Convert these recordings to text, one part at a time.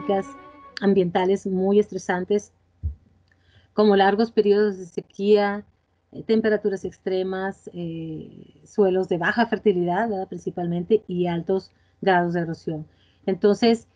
características ambientales muy estresantes, como largos periodos de sequía, temperaturas extremas, suelos de baja fertilidad, ¿verdad? Principalmente, y altos grados de erosión. Entonces,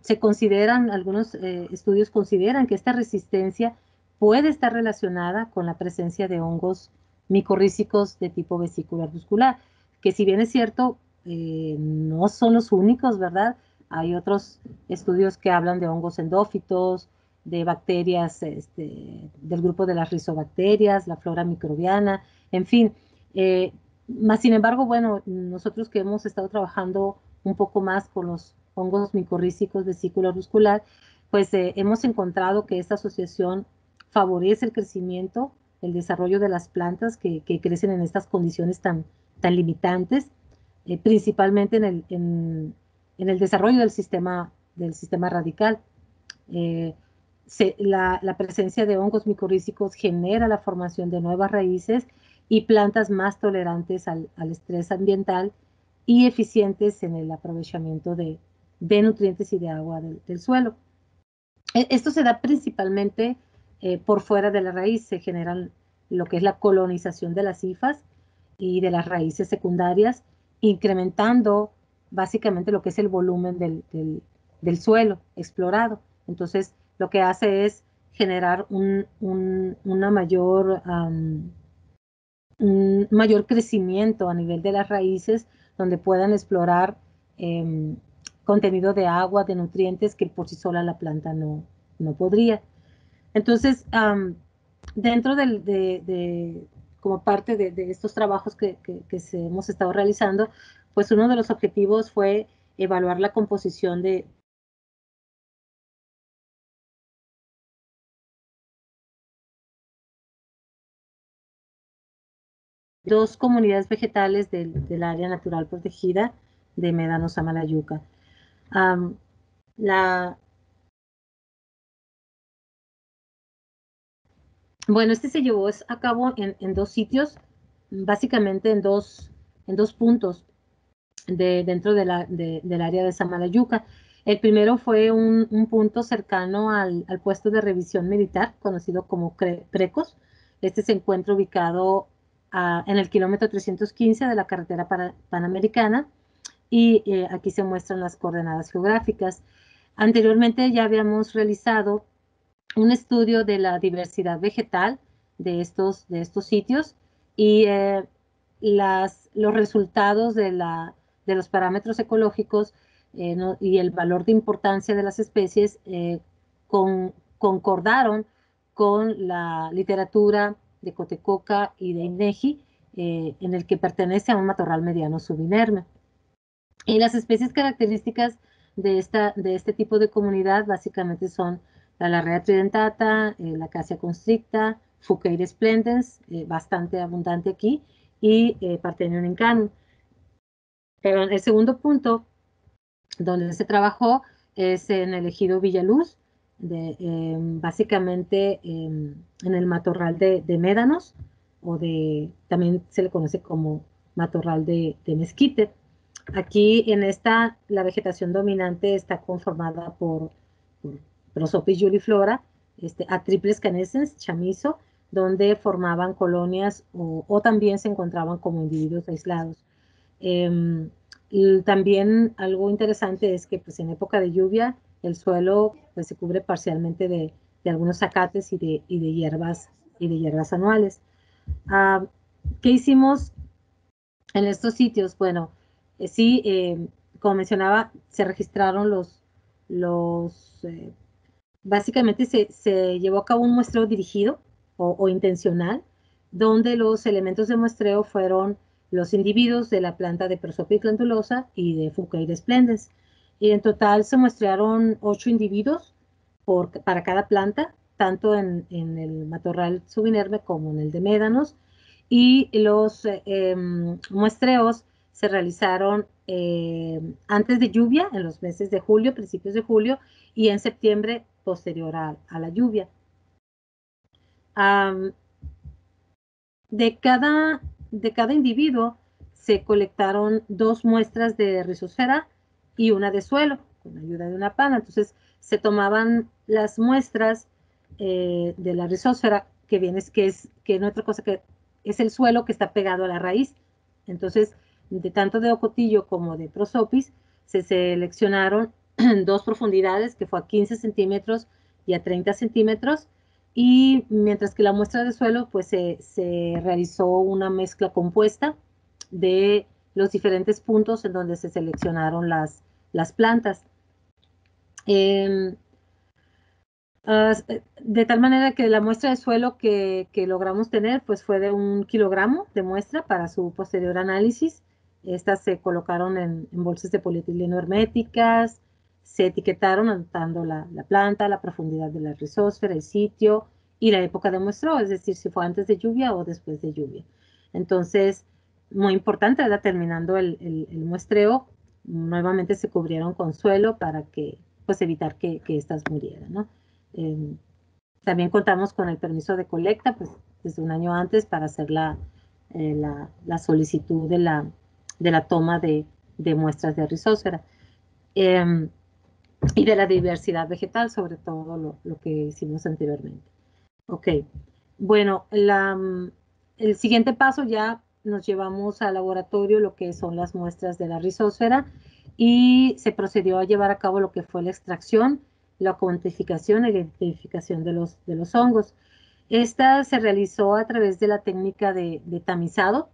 se consideran, algunos estudios consideran que esta resistencia puede estar relacionada con la presencia de hongos micorrízicos de tipo vesícula arbuscular, que si bien es cierto, no son los únicos, ¿verdad? Hay otros estudios que hablan de hongos endófitos, de bacterias del grupo de las rizobacterias, la flora microbiana, en fin. Más sin embargo, bueno, nosotros que hemos estado trabajando un poco más con los hongos micorrízicos vesícula arbuscular, pues hemos encontrado que esta asociación favorece el crecimiento, el desarrollo de las plantas que crecen en estas condiciones tan limitantes, principalmente en el desarrollo del sistema radical. Eh, la presencia de hongos micorrízicos genera la formación de nuevas raíces y plantas más tolerantes al estrés ambiental y eficientes en el aprovechamiento de nutrientes y de agua del suelo. Esto se da principalmente por fuera de la raíz, se generan lo que es la colonización de las hifas y de las raíces secundarias, incrementando básicamente lo que es el volumen del suelo explorado. Entonces, lo que hace es generar un mayor crecimiento a nivel de las raíces, donde puedan explorar contenido de agua, de nutrientes que por sí sola la planta no podría. Entonces, dentro como parte de estos trabajos que hemos estado realizando, pues uno de los objetivos fue evaluar la composición de dos comunidades vegetales del área natural protegida de Médano Samalayuca. La, Bueno, este se llevó a cabo en dos sitios, básicamente en dos puntos dentro del área de Samalayuca. El primero fue un punto cercano al puesto de revisión militar, conocido como Precos. Este se encuentra ubicado en el kilómetro 315 de la carretera panamericana y aquí se muestran las coordenadas geográficas. Anteriormente ya habíamos realizado un estudio de la diversidad vegetal de estos sitios y los resultados de los parámetros ecológicos y el valor de importancia de las especies concordaron con la literatura de Cotecoca y de INEGI, en el que pertenece a un matorral mediano subinerme. Y las especies características de este tipo de comunidad básicamente son la Larrea tridentata, la Acacia constricta, Fucaria splendens, bastante abundante aquí, y Parthenium incanum. Pero el segundo punto donde se trabajó es en el ejido Villaluz, básicamente en el matorral de médanos, también se le conoce como matorral de mezquite. Aquí la vegetación dominante está conformada por Prosopis juliflora, a triples canescens, chamizo, donde formaban colonias o también se encontraban como individuos aislados. Y también algo interesante es que pues, en época de lluvia el suelo pues, se cubre parcialmente de algunos zacates y de hierbas anuales. Ah, ¿Qué hicimos en estos sitios? Bueno, sí, como mencionaba, se registraron básicamente se llevó a cabo un muestreo dirigido o intencional, donde los elementos de muestreo fueron los individuos de la planta de Prosopis glandulosa y de Fucaria splendens. Y en total se muestrearon 8 individuos para cada planta, tanto en el matorral subinerme como en el de médanos. Y los muestreos se realizaron antes de lluvia, en los meses de julio, principios de julio, y en septiembre posterior a la lluvia. De cada individuo se colectaron 2 muestras de rizosfera y una de suelo, con ayuda de una pana. Entonces se tomaban las muestras de la rizósfera, que no es otra cosa que es el suelo que está pegado a la raíz. Entonces, de tanto de ocotillo como de prosopis, se seleccionaron dos profundidades, que fue a 15 centímetros y a 30 centímetros, y mientras que la muestra de suelo, pues se realizó una mezcla compuesta de los diferentes puntos en donde se seleccionaron las plantas. Eh, de tal manera que la muestra de suelo que logramos tener pues fue de 1 kilogramo de muestra para su posterior análisis. Estas se colocaron en bolsas de polietileno herméticas, se etiquetaron anotando la planta, la profundidad de la rizósfera, el sitio y la época de muestreo, es decir, si fue antes de lluvia o después de lluvia. Entonces, muy importante, ¿verdad? Terminando el muestreo, nuevamente se cubrieron con suelo para que, pues, evitar que estas murieran, ¿no? Eh, También contamos con el permiso de colecta, pues desde un año antes para hacer la solicitud de la toma de muestras de rizósfera y de la diversidad vegetal, sobre todo lo que hicimos anteriormente. Ok, bueno, el siguiente paso ya nos llevamos al laboratorio lo que son las muestras de la rizósfera y se procedió a llevar a cabo lo que fue la extracción, la cuantificación e identificación de los hongos. Esta se realizó a través de la técnica de tamizado,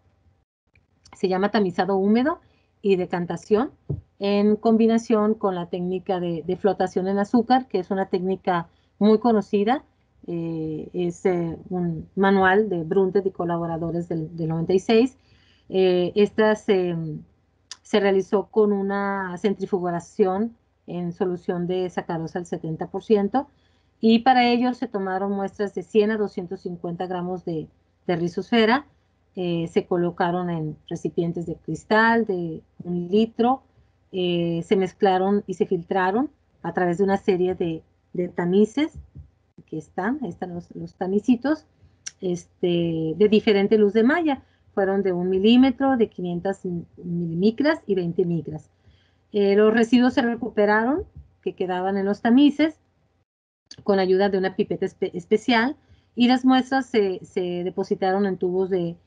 se llama tamizado húmedo y decantación, en combinación con la técnica de flotación en azúcar, que es una técnica muy conocida. Es un manual de Brundtland y colaboradores del 96. Esta se realizó con una centrifugación en solución de sacarosa al 70%, y para ello se tomaron muestras de 100 a 250 gramos de rizosfera. Se colocaron en recipientes de cristal de 1 litro, se mezclaron y se filtraron a través de una serie de tamices que ahí están los tamicitos, de diferente luz de malla. Fueron de 1 milímetro, de 500 milimicras y 20 micras. Los residuos se recuperaron que quedaban en los tamices con ayuda de una pipeta especial, y las muestras se depositaron en tubos de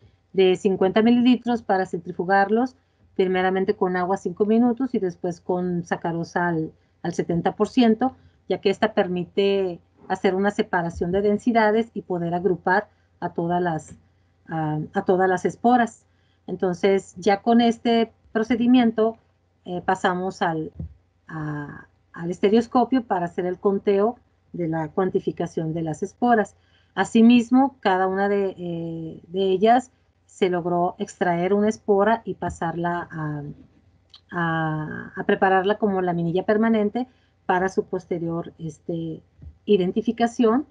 50 mililitros para centrifugarlos, primeramente con agua 5 minutos y después con sacarosa al 70%, ya que esta permite hacer una separación de densidades y poder agrupar a a todas las esporas. Entonces, ya con este procedimiento pasamos al estereoscopio para hacer el conteo de la cuantificación de las esporas. Asimismo, cada una de ellas se logró extraer una espora y pasarla a prepararla como laminilla permanente para su posterior identificación,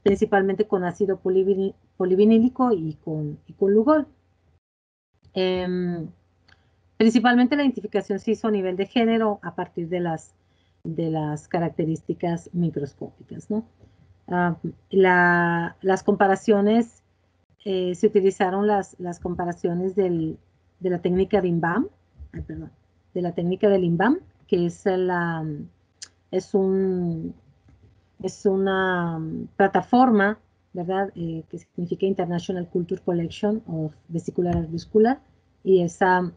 principalmente con ácido polivinílico y con Lugol. Principalmente la identificación se hizo a nivel de género a partir de las características microscópicas, ¿no? Las comparaciones, se utilizaron las comparaciones de la técnica de INVAM, perdón, de la técnica del INVAM, que es, un, es una plataforma, ¿verdad? Que significa International Culture Collection of Vesicular Arbuscular, y esa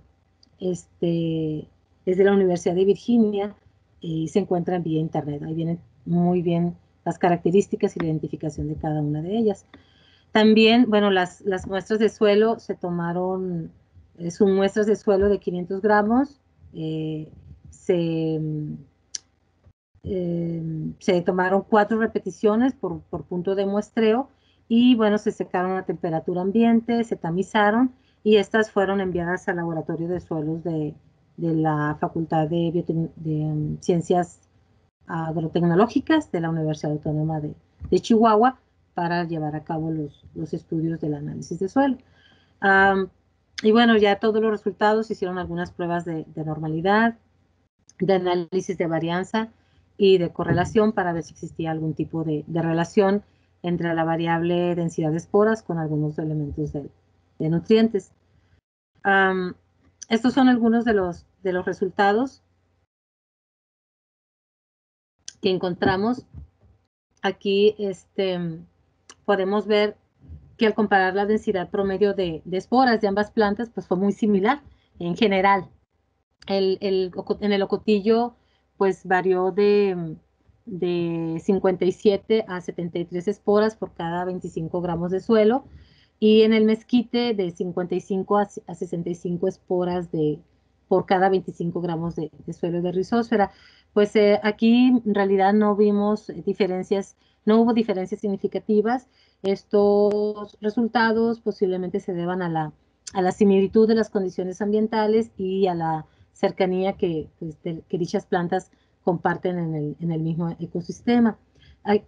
es de la Universidad de Virginia y se encuentra vía internet. Ahí vienen muy bien las características y la identificación de cada una de ellas. También, bueno, las muestras de suelo se tomaron, son muestras de suelo de 500 gramos, se, se tomaron 4 repeticiones por punto de muestreo y bueno, se secaron a temperatura ambiente, se tamizaron y estas fueron enviadas al laboratorio de suelos de la Facultad de Ciencias Agrotecnológicas de la Universidad Autónoma de Chihuahua para llevar a cabo los estudios del análisis de suelo. Y bueno, ya todos los resultados hicieron algunas pruebas de normalidad, de análisis de varianza y de correlación para ver si existía algún tipo de relación entre la variable densidad de esporas con algunos elementos de nutrientes. Estos son algunos de los resultados que encontramos aquí, podemos ver que al comparar la densidad promedio de esporas de ambas plantas, pues fue muy similar en general. En el ocotillo, pues varió de 57 a 73 esporas por cada 25 gramos de suelo, y en el mezquite de 55 a 65 esporas por cada 25 gramos de suelo de rizósfera. Pues aquí en realidad no vimos diferencias, no hubo diferencias significativas. Estos resultados posiblemente se deban a la similitud de las condiciones ambientales y a la cercanía pues, que dichas plantas comparten en el mismo ecosistema.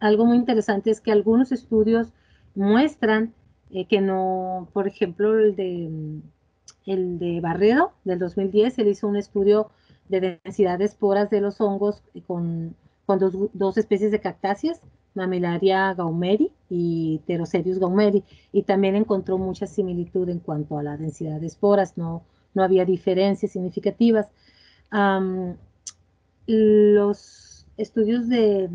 Algo muy interesante es que algunos estudios muestran que no, por ejemplo, el de Barredo del 2010, él hizo un estudio de densidad de esporas de los hongos con dos especies de cactáceas, Mammillaria gaumeri y Pterocerus gaumeri, y también encontró mucha similitud en cuanto a la densidad de esporas, no había diferencias significativas. Um, los estudios de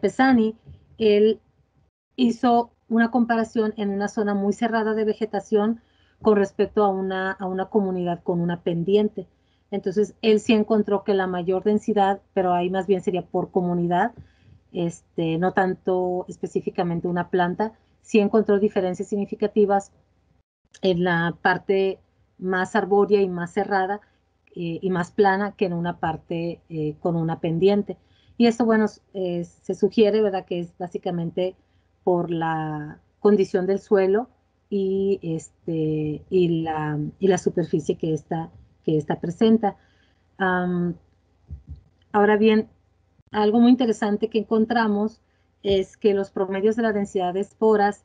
Pesani, él hizo una comparación en una zona muy cerrada de vegetación con respecto a una comunidad con una pendiente. Entonces, él sí encontró que la mayor densidad, pero ahí más bien sería por comunidad, no tanto específicamente una planta, sí encontró diferencias significativas en la parte más arbórea y más cerrada y más plana que en una parte con una pendiente. Y esto, bueno, se sugiere, ¿verdad?, que es básicamente por la condición del suelo y la superficie que esta presenta. Um, Ahora bien, algo muy interesante que encontramos es que los promedios de la densidad de esporas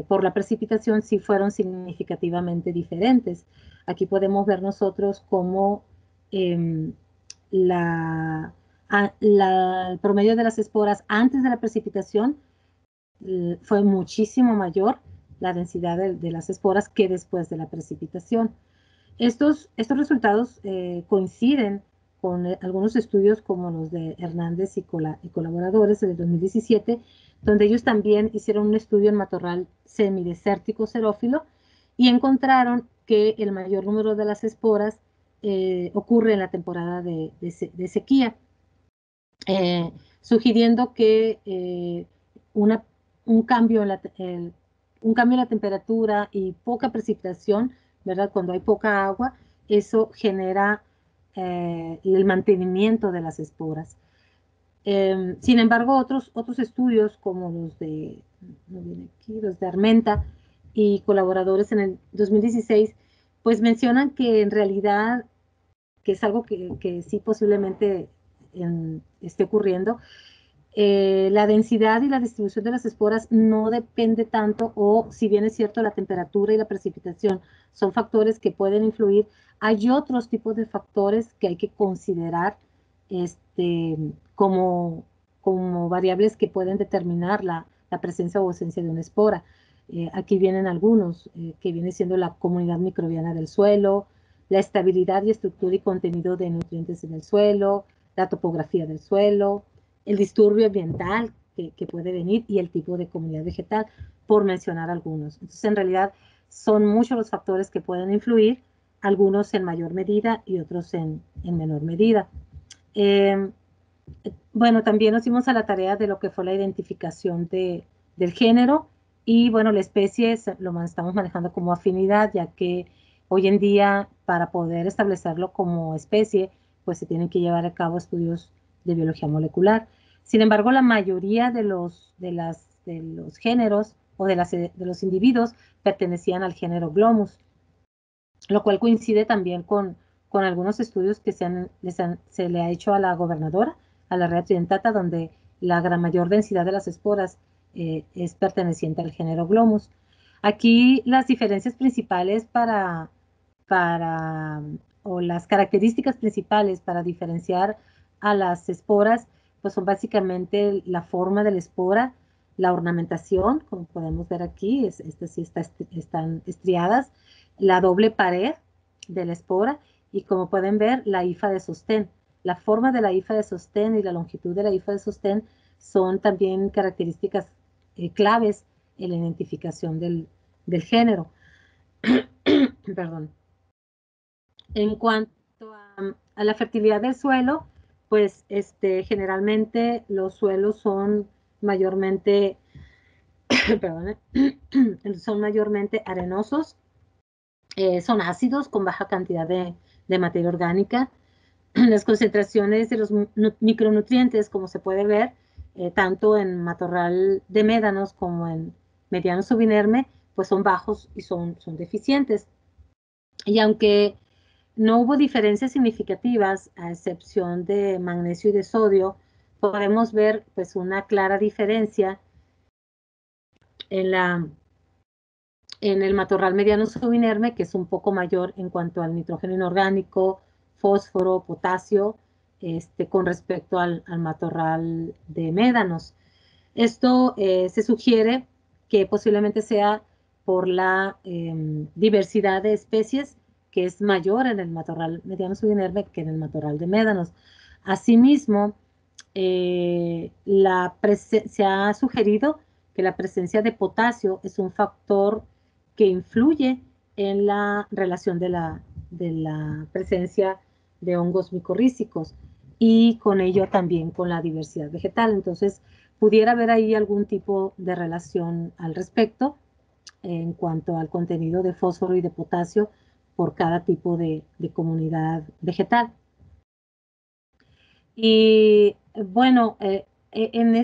por la precipitación sí fueron significativamente diferentes. Aquí podemos ver nosotros cómo eh, el promedio de las esporas antes de la precipitación fue muchísimo mayor la densidad de las esporas que después de la precipitación. Estos resultados coinciden con algunos estudios como los de Hernández y colaboradores del 2017, donde ellos también hicieron un estudio en matorral semidesértico xerófilo y encontraron que el mayor número de las esporas ocurre en la temporada de sequía, sugiriendo que una, un, cambio en un cambio en la temperatura y poca precipitación, ¿verdad? Cuando hay poca agua, eso genera el mantenimiento de las esporas. Sin embargo, otros estudios como no viene aquí, los de Armenta y colaboradores en el 2016, pues mencionan que en realidad, que es algo que sí posiblemente esté ocurriendo, la densidad y la distribución de las esporas no depende tanto, o si bien es cierto, la temperatura y la precipitación son factores que pueden influir, hay otros tipos de factores que hay que considerar este, como, como variables que pueden determinar la presencia o ausencia de una espora. Aquí vienen algunos, que viene siendo la comunidad microbiana del suelo, la estabilidad y estructura y contenido de nutrientes en el suelo, la topografía del suelo, el disturbio ambiental que puede venir y el tipo de comunidad vegetal, por mencionar algunos. Entonces, en realidad, son muchos los factores que pueden influir, algunos en mayor medida y otros en menor medida. Eh, bueno, también nos dimos a la tarea de lo que fue la identificación del género y, bueno, la especie estamos manejando como afinidad, ya que hoy en día, para poder establecerlo como especie, pues se tienen que llevar a cabo estudios de biología molecular. Sin embargo, la mayoría de los géneros o de los individuos pertenecían al género Glomus, lo cual coincide también con algunos estudios que se le ha hecho a la gobernadora, a la red dentata, donde la gran mayor densidad de las esporas es perteneciente al género Glomus. Aquí las diferencias principales o las características principales para diferenciar a las esporas, pues son básicamente la forma de la espora, la ornamentación, como podemos ver aquí, sí están estriadas, la doble pared de la espora y, como pueden ver, la hifa de sostén. la forma de la hifa de sostén y la longitud de la hifa de sostén son también características claves en la identificación del género. Perdón. En cuanto a la fertilidad del suelo, pues generalmente los suelos son mayormente, perdón, son mayormente arenosos, son ácidos con baja cantidad de materia orgánica. Las concentraciones de los micronutrientes, como se puede ver, tanto en matorral de médanos como en mediano subinerme, pues son bajos y son deficientes. Y aunque no hubo diferencias significativas, a excepción de magnesio y de sodio, podemos ver pues una clara diferencia en el matorral mediano subinerme, que es un poco mayor en cuanto al nitrógeno inorgánico, fósforo, potasio, con respecto al matorral de médanos. Esto se sugiere que posiblemente sea por la diversidad de especies que es mayor en el matorral mediano subinerme que en el matorral de médanos. Asimismo, se ha sugerido que la presencia de potasio es un factor que influye en la relación de la presencia de hongos micorrízicos y con ello también con la diversidad vegetal. Entonces, pudiera haber ahí algún tipo de relación al respecto en cuanto al contenido de fósforo y de potasio por cada tipo de comunidad vegetal. Y bueno, en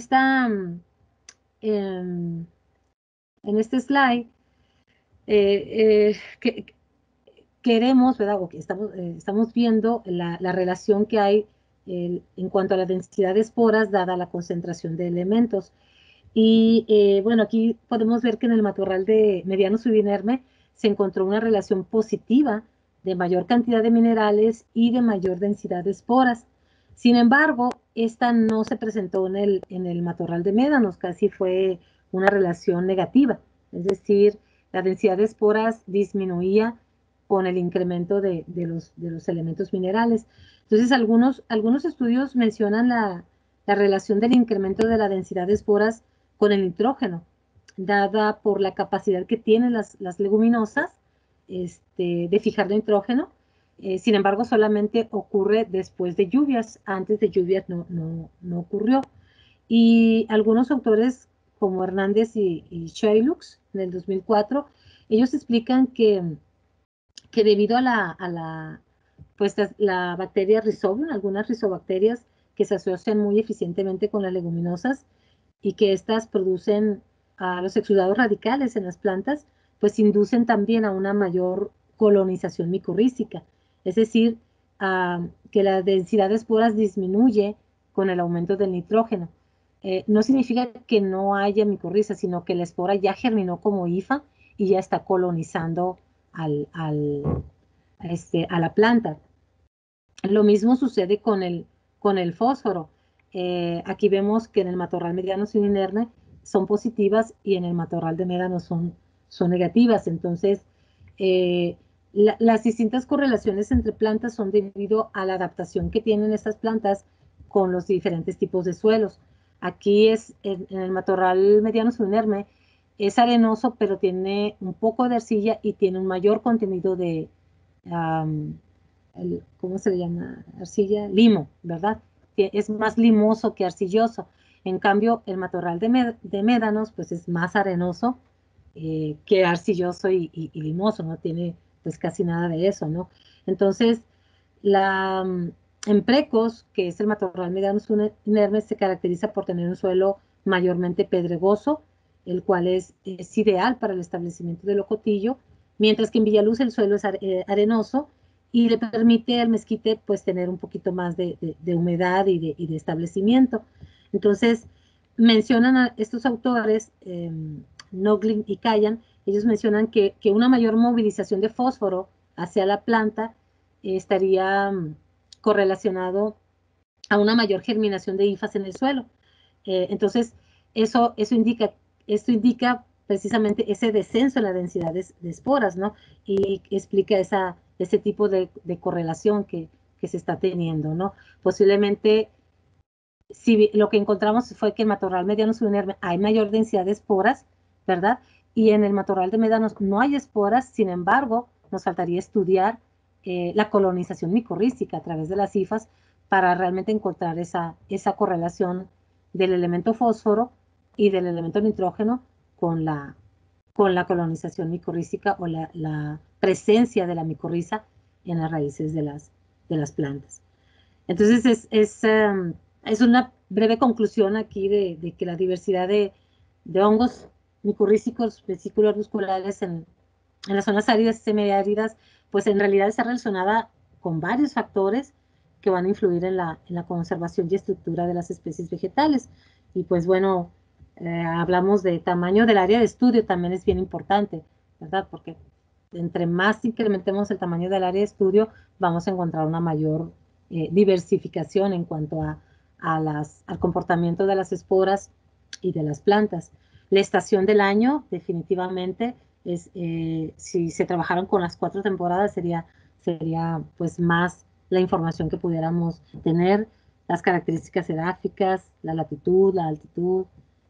en este slide que queremos, ¿verdad? O que estamos viendo la relación que hay en cuanto a la densidad de esporas dada la concentración de elementos. Y bueno, aquí podemos ver que en el matorral de mediano subinerme se encontró una relación positiva de mayor cantidad de minerales y de mayor densidad de esporas. Sin embargo, esta no se presentó en el matorral de médanos, casi fue una relación negativa, es decir, la densidad de esporas disminuía con el incremento de los elementos minerales. Entonces, algunos estudios mencionan la relación del incremento de la densidad de esporas con el nitrógeno, dada por la capacidad que tienen las leguminosas de fijar nitrógeno. Sin embargo, solamente ocurre después de lluvias, antes de lluvias no ocurrió. Y algunos autores como Hernández y Schaylux, en el 2004, ellos explican que debido pues la bacteria Rhizobium, algunas rizobacterias que se asocian muy eficientemente con las leguminosas y que éstas producen a los exudados radicales en las plantas, pues inducen también a una mayor colonización micorrícica. Es decir, que la densidad de esporas disminuye con el aumento del nitrógeno. No significa que no haya micorriza, sino que la espora ya germinó como hifa y ya está colonizando a la planta. Lo mismo sucede con el fósforo. Aquí vemos que en el matorral mediano sin inerme son positivas y en el matorral de médano son negativas. Entonces, las distintas correlaciones entre plantas son debido a la adaptación que tienen estas plantas con los diferentes tipos de suelos. Aquí en el matorral mediano subinerme, es arenoso, pero tiene un poco de arcilla y tiene un mayor contenido de, ¿cómo se le llama? Arcilla, limo, ¿verdad? Es más limoso que arcilloso. En cambio, el matorral de médanos, pues es más arenoso que arcilloso y limoso, no tiene pues casi nada de eso, ¿no? Entonces, en precos, que es el matorral mediano inerme, se caracteriza por tener un suelo mayormente pedregoso, el cual es ideal para el establecimiento del ocotillo, mientras que en Villaluz el suelo es arenoso y le permite al mezquite pues tener un poquito más de humedad y de establecimiento. Entonces, mencionan a estos autores, Noglin y Kayan, ellos mencionan que una mayor movilización de fósforo hacia la planta estaría correlacionado a una mayor germinación de hifas en el suelo. Entonces, esto indica precisamente ese descenso en la densidad de esporas, ¿no? Y explica ese tipo de correlación que se está teniendo, ¿no? Posiblemente, si lo que encontramos fue que en matorral mediano subuniforme hay mayor densidad de esporas, ¿verdad? Y en el matorral de médanos no hay esporas, sin embargo, nos faltaría estudiar la colonización micorrística a través de las hifas para realmente encontrar esa correlación del elemento fósforo y del elemento nitrógeno con la colonización micorrística o la presencia de la micorriza en las raíces de las plantas. Entonces es una breve conclusión aquí de que la diversidad de hongos micorrízicos, vesículos arbusculares en las zonas áridas y semiáridas, pues en realidad está relacionada con varios factores que van a influir en la conservación y estructura de las especies vegetales. Y pues bueno, hablamos de tamaño del área de estudio, también es bien importante, ¿verdad? Porque entre más incrementemos el tamaño del área de estudio, vamos a encontrar una mayor diversificación en cuanto al comportamiento de las esporas y de las plantas. La estación del año, definitivamente, si se trabajaron con las 4 temporadas, sería pues más la información que pudiéramos tener, las características edáficas, la latitud, la altitud,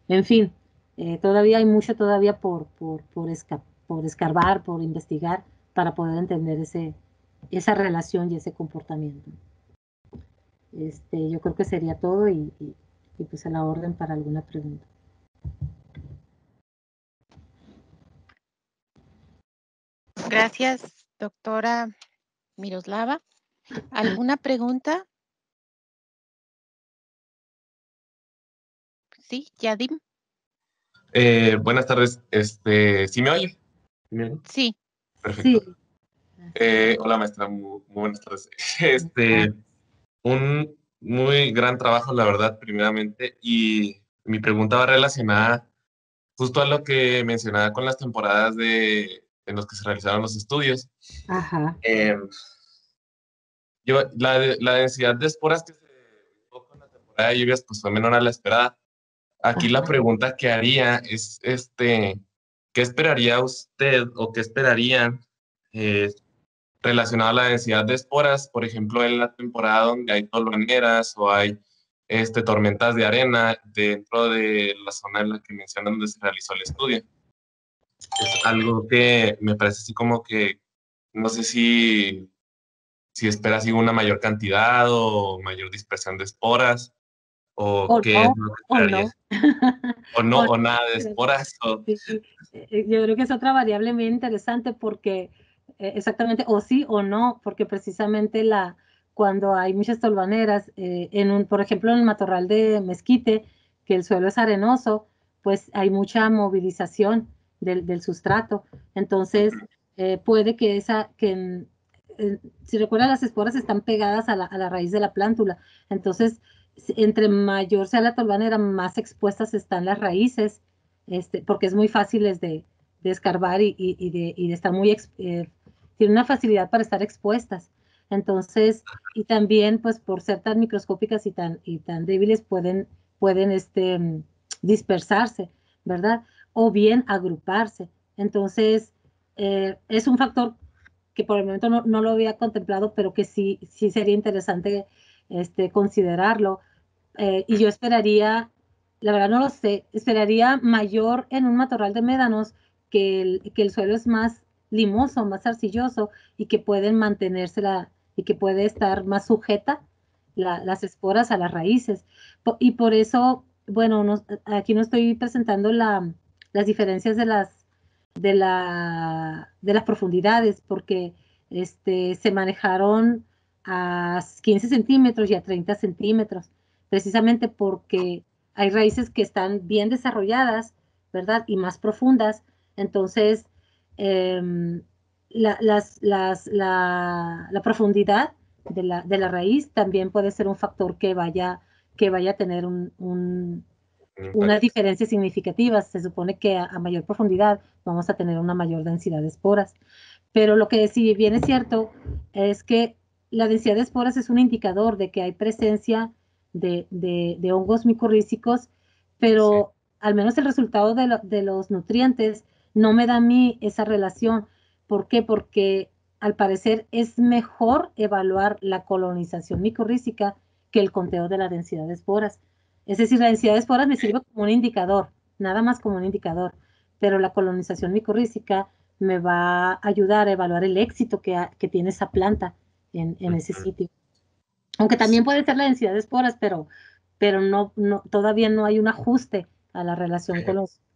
en fin, todavía hay mucho todavía por escarbar, por investigar, para poder entender esa relación y ese comportamiento. Yo creo que sería todo y pues a la orden para alguna pregunta. Gracias, doctora Miroslava. ¿Alguna pregunta? Sí, Yadim. Buenas tardes. ¿Sí me oye? Sí. Perfecto. Sí. Hola, maestra. Muy buenas tardes. Un muy gran trabajo, la verdad, primeramente. Y mi pregunta va relacionada justo a lo que mencionaba con las temporadas en los que se realizaron los estudios. Ajá. La densidad de esporas que se dio con la temporada de lluvias pues fue menor a la esperada. Aquí Ajá. la pregunta que haría es, ¿qué esperaría usted o qué esperarían relacionado a la densidad de esporas, por ejemplo, en la temporada donde hay tolvaneras o hay tormentas de arena dentro de la zona en la que mencionan donde se realizó el estudio? Es algo que me parece así como que, no sé si espera así una mayor cantidad o mayor dispersión de esporas, o qué es No, lo que o esperaría. no. O no, O o nada de no. esporas. Sí, yo creo que es otra variable muy interesante porque exactamente, o sí o no, porque precisamente cuando hay muchas tolvaneras, por ejemplo, en el matorral de mezquite, que el suelo es arenoso, pues hay mucha movilización del sustrato. Entonces, puede si recuerdan, las esporas están pegadas a la raíz de la plántula. Entonces, entre mayor sea la tolvanera, más expuestas están las raíces porque es muy fácil de escarbar y de estar tiene una facilidad para estar expuestas. Entonces, y también, pues, por ser tan microscópicas y tan débiles, pueden dispersarse, ¿verdad? O bien agruparse. Entonces, es un factor que por el momento no lo había contemplado, pero que sí sería interesante considerarlo. Y yo esperaría, la verdad no lo sé, esperaría mayor en un matorral de médanos que el suelo es más limoso, más arcilloso y que pueden y que puede estar más sujeta las esporas a las raíces. Y por eso, bueno, aquí no estoy presentando las diferencias de las profundidades, porque se manejaron a 15 centímetros y a 30 centímetros, precisamente porque hay raíces que están bien desarrolladas, ¿verdad? Y más profundas. Entonces, la profundidad de la raíz también puede ser un factor que vaya a tener unas diferencias significativas. Se supone que a mayor profundidad vamos a tener una mayor densidad de esporas. Pero lo que sí bien es cierto es que la densidad de esporas es un indicador de que hay presencia de hongos micorrízicos, pero al menos el resultado de los nutrientes no me da a mí esa relación. ¿Por qué? Porque al parecer es mejor evaluar la colonización micorrícica que el conteo de la densidad de esporas. Es decir, la densidad de esporas me sirve como un indicador, nada más como un indicador, pero la colonización micorrícica me va a ayudar a evaluar el éxito que tiene esa planta en ese sitio. Aunque también puede ser la densidad de esporas, pero todavía no hay un ajuste a la relación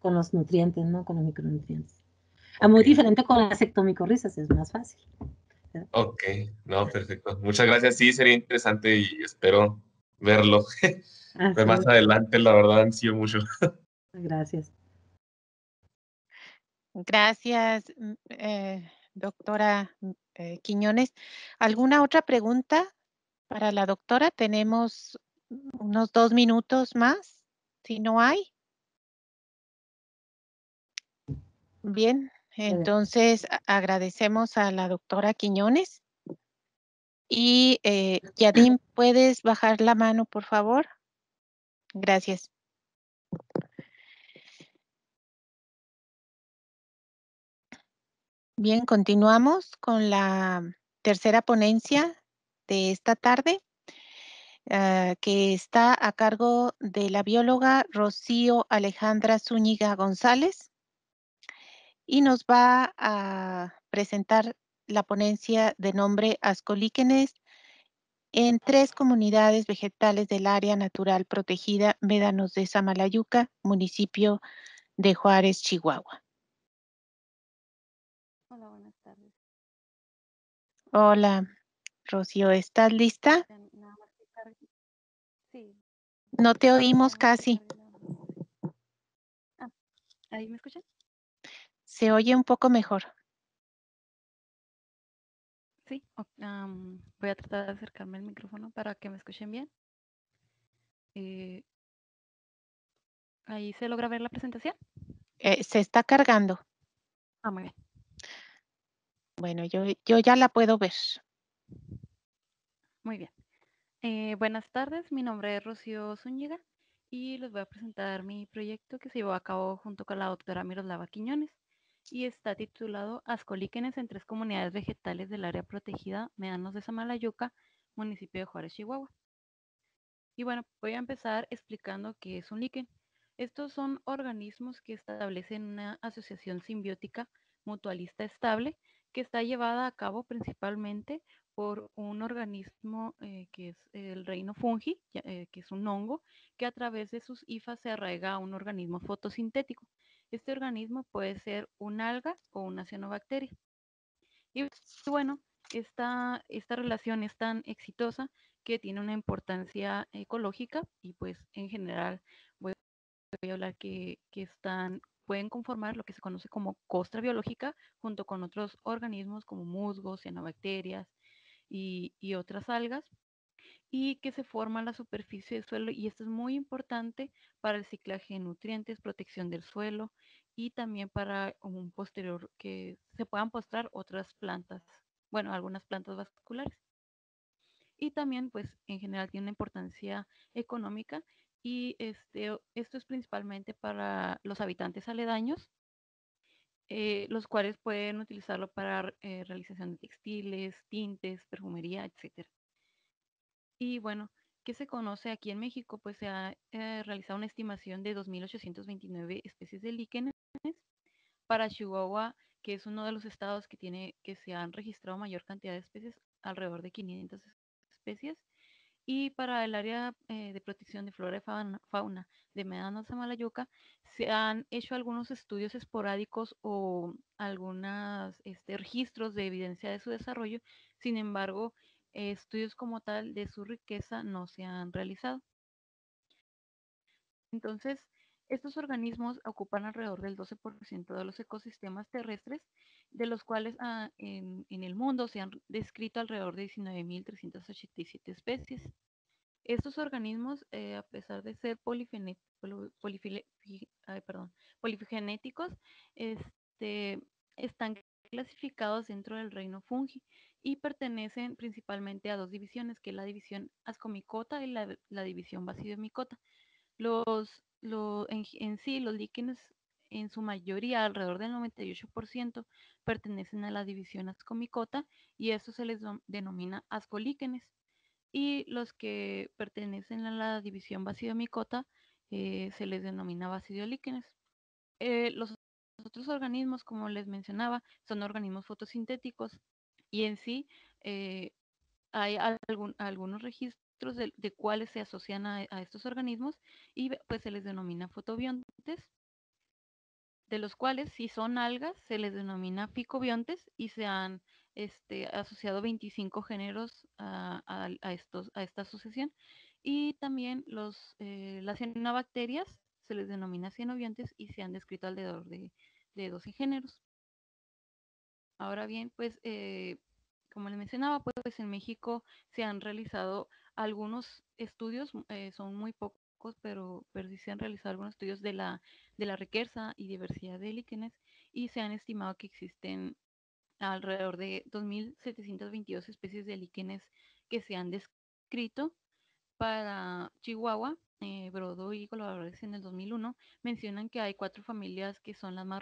con los nutrientes, ¿no? Con los micronutrientes. Es muy diferente con las ectomicorrizas, es más fácil. Ok, no, perfecto. Muchas gracias. Sí, sería interesante y espero verlo. Ver más adelante, la verdad, ansío mucho. Gracias. Gracias, doctora Quiñones. ¿Alguna otra pregunta para la doctora? Tenemos unos 2 minutos más, si no hay. Bien, entonces agradecemos a la doctora Quiñones. Y Yadim, ¿puedes bajar la mano, por favor? Gracias. Bien, continuamos con la tercera ponencia de esta tarde, que está a cargo de la bióloga Rocío Alejandra Zúñiga González, y nos va a presentar la ponencia de nombre Ascolíquenes en 3 comunidades vegetales del área natural protegida Médanos de Samalayuca, municipio de Juárez, Chihuahua. Hola, buenas tardes. Hola, Rocío, ¿estás lista? Nada más que cargue. Sí. No te oímos casi. Ah, ¿ahí me escuchan? Se oye un poco mejor. Sí. Voy a tratar de acercarme al micrófono para que me escuchen bien. ¿Ahí se logra ver la presentación? Se está cargando. Muy bien. Bueno, yo ya la puedo ver. Muy bien. Buenas tardes, mi nombre es Rocío Zúñiga y les voy a presentar mi proyecto que se llevó a cabo junto con la doctora Miroslava Quiñones y está titulado Ascolíquenes en 3 comunidades vegetales del área protegida Médanos de Samalayuca, municipio de Juárez, Chihuahua. Y bueno, voy a empezar explicando qué es un líquen. Estos son organismos que establecen una asociación simbiótica mutualista estable que está llevada a cabo principalmente por un organismo que es el reino fungi, que es un hongo, que a través de sus hifas se arraiga a un organismo fotosintético. Este organismo puede ser un alga o una cianobacteria. Y bueno, esta relación es tan exitosa que tiene una importancia ecológica y pues en general voy a hablar que pueden conformar lo que se conoce como costra biológica junto con otros organismos como musgos, cianobacterias y otras algas, y que se forma en la superficie del suelo, y esto es muy importante para el ciclaje de nutrientes, protección del suelo y también para un posterior que se puedan postrar otras plantas, bueno, algunas plantas vasculares. Y también, pues, en general tiene una importancia económica y esto es principalmente para los habitantes aledaños, los cuales pueden utilizarlo para realización de textiles, tintes, perfumería, etcétera. Y bueno, ¿qué se conoce aquí en México? Pues se ha realizado una estimación de 2.829 especies de líquenes. Para Chihuahua, que es uno de los estados que se han registrado mayor cantidad de especies, alrededor de 500 especies. Y para el área de protección de flora y fauna de Médanos de Samalayuca, se han hecho algunos estudios esporádicos o algunos registros de evidencia de su desarrollo. Sin embargo, estudios como tal de su riqueza no se han realizado. Entonces, estos organismos ocupan alrededor del 12% de los ecosistemas terrestres, de los cuales en el mundo se han descrito alrededor de 19.387 especies. Estos organismos, a pesar de ser poligenéticos, están clasificados dentro del reino fungi y pertenecen principalmente a 2 divisiones, que es la división ascomicota y la división basidiomicota. En sí, los líquenes en su mayoría, alrededor del 98%, pertenecen a la división Ascomycota y eso se les denomina ascolíquenes. Y los que pertenecen a la división Basidiomycota se les denomina basidiolíquenes. Los otros organismos, como les mencionaba, son organismos fotosintéticos y en sí hay algunos registros de cuáles se asocian a estos organismos y pues se les denomina fotobiontes, de los cuales si son algas se les denomina ficobiontes y se han asociado 25 géneros a esta asociación. Y también las cianobacterias se les denomina cianobiontes y se han descrito alrededor de 12 géneros. Ahora bien, pues como les mencionaba, pues en México se han realizado algunos estudios, son muy pocos, pero sí se han realizado algunos estudios de la riqueza y diversidad de líquenes y se han estimado que existen alrededor de 2.722 especies de líquenes que se han descrito. Para Chihuahua, Brodo y colaboradores en el 2001 mencionan que hay 4 familias que son las más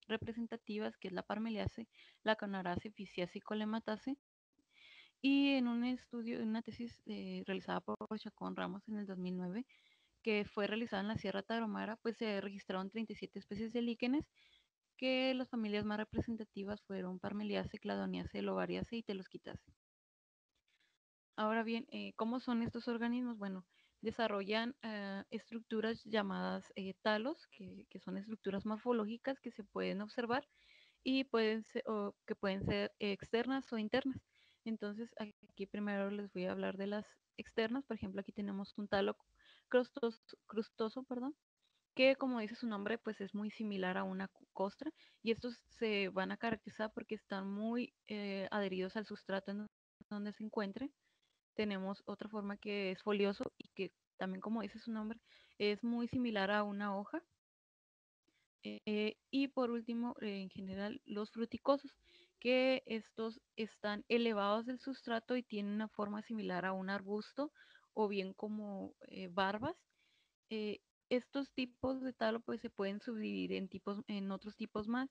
representativas, que es la Parmeliaceae, la Canaraceae, Physaceae y Colemataceae. Y en un estudio, en una tesis realizada por Chacón Ramos en el 2009, que fue realizada en la Sierra Tarahumara, pues se registraron 37 especies de líquenes, que las familias más representativas fueron Parmeliaceae, Cladoniaceae, Lobariaceae y Telosquitaceae. Ahora bien, ¿cómo son estos organismos? Bueno, desarrollan estructuras llamadas talos, que son estructuras morfológicas que se pueden observar y que pueden ser externas o internas. Entonces, aquí primero les voy a hablar de las externas. Por ejemplo, aquí tenemos un talo crustoso, perdón, que como dice su nombre, pues es muy similar a una costra y estos se van a caracterizar porque están muy adheridos al sustrato en donde se encuentren. Tenemos otra forma que es folioso y que también, como dice su nombre, es muy similar a una hoja. Y por último, en general, los fruticosos, que estos están elevados del sustrato y tienen una forma similar a un arbusto o bien como barbas. Eh, Estos tipos de talo pues se pueden subdividir en otros tipos más.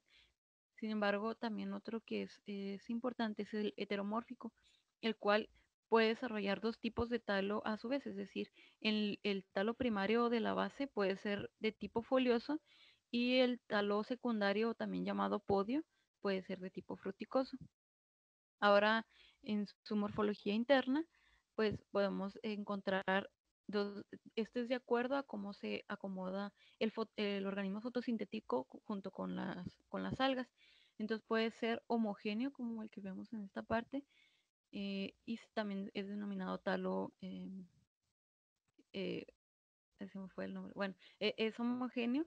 Sin embargo, también otro que es importante es el heteromórfico, el cual puede desarrollar 2 tipos de talo a su vez, es decir, el talo primario de la base puede ser de tipo folioso y el talo secundario, también llamado podio, puede ser de tipo fruticoso. Ahora, en su morfología interna, pues podemos encontrar esto es de acuerdo a cómo se acomoda el organismo fotosintético junto con las algas. Entonces puede ser homogéneo, como el que vemos en esta parte, y también es denominado talo, eh, se me fue el nombre, bueno, es homogéneo,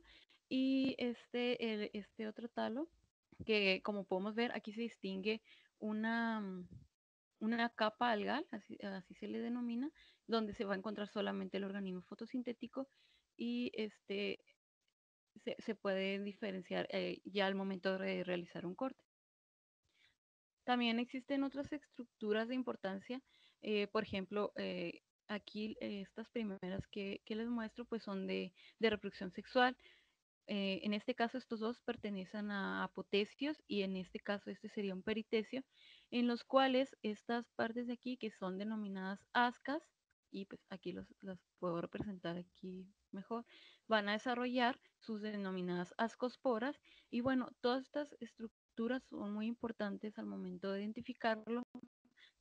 y este otro talo, que como podemos ver, aquí se distingue una, una capa algal, así se le denomina, donde se va a encontrar solamente el organismo fotosintético y se puede diferenciar ya al momento de realizar un corte. También existen otras estructuras de importancia, por ejemplo, aquí estas primeras que les muestro pues son de reproducción sexual. En este caso estos dos pertenecen a apotecios y en este caso este sería un peritecio, en los cuales estas partes de aquí que son denominadas ascas, y pues aquí las puedo representar aquí mejor, van a desarrollar sus denominadas ascosporas y bueno, todas estas estructuras son muy importantes al momento de identificarlo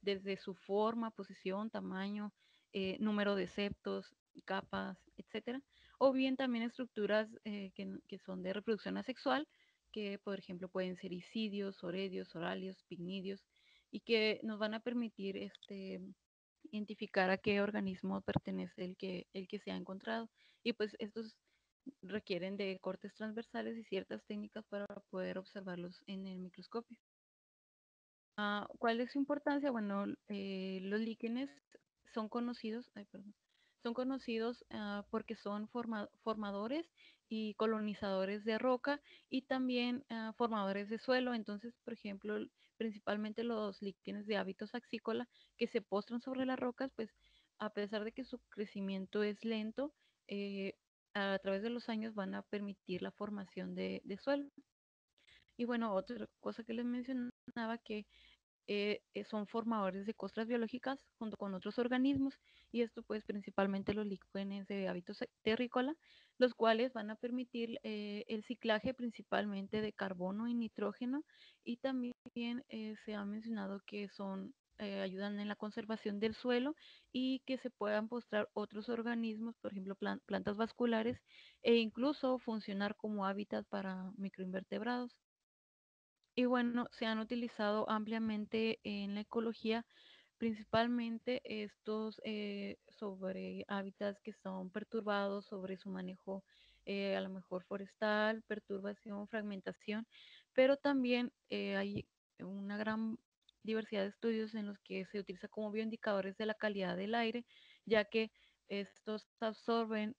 desde su forma, posición, tamaño, número de septos, capas, etcétera. O bien también estructuras que son de reproducción asexual, que por ejemplo pueden ser isidios, oredios, oralios, pignidios, y que nos van a permitir identificar a qué organismo pertenece el que se ha encontrado. Y pues estos requieren de cortes transversales y ciertas técnicas para poder observarlos en el microscopio. ¿Cuál es su importancia? Bueno, los líquenes son conocidos, ay, perdón, son conocidos porque son formadores y colonizadores de roca y también formadores de suelo. Entonces, por ejemplo, principalmente los líquenes de hábitos axícola que se postran sobre las rocas, pues a pesar de que su crecimiento es lento, eh, a través de los años van a permitir la formación de suelo. Y bueno, otra cosa que les mencionaba que son formadores de costras biológicas junto con otros organismos, y esto pues principalmente los líquenes de hábitos terrícola, los cuales van a permitir el ciclaje principalmente de carbono y nitrógeno, y también se ha mencionado que ayudan en la conservación del suelo y que se puedan mostrar otros organismos, por ejemplo plantas vasculares, e incluso funcionar como hábitat para microinvertebrados. Y bueno, se han utilizado ampliamente en la ecología, principalmente estos sobre hábitats que son perturbados, sobre su manejo a lo mejor forestal, perturbación, fragmentación, pero también hay una gran diversidad de estudios en los que se utiliza como bioindicadores de la calidad del aire, ya que estos absorben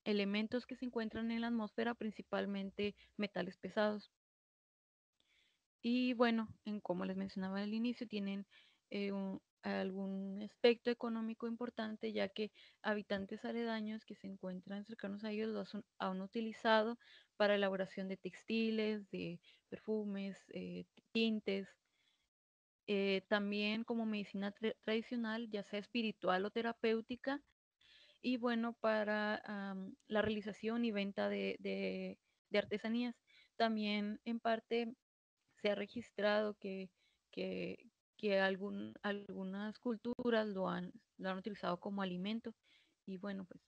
elementos que se encuentran en la atmósfera, principalmente metales pesados. Y bueno, como les mencionaba al inicio, tienen algún aspecto económico importante, ya que habitantes aledaños que se encuentran cercanos a ellos los han utilizado para elaboración de textiles, de perfumes, tintes, también como medicina tradicional, ya sea espiritual o terapéutica, y bueno, para la realización y venta de artesanías. También en parte se ha registrado que, que algunas culturas lo han utilizado como alimento, y bueno, pues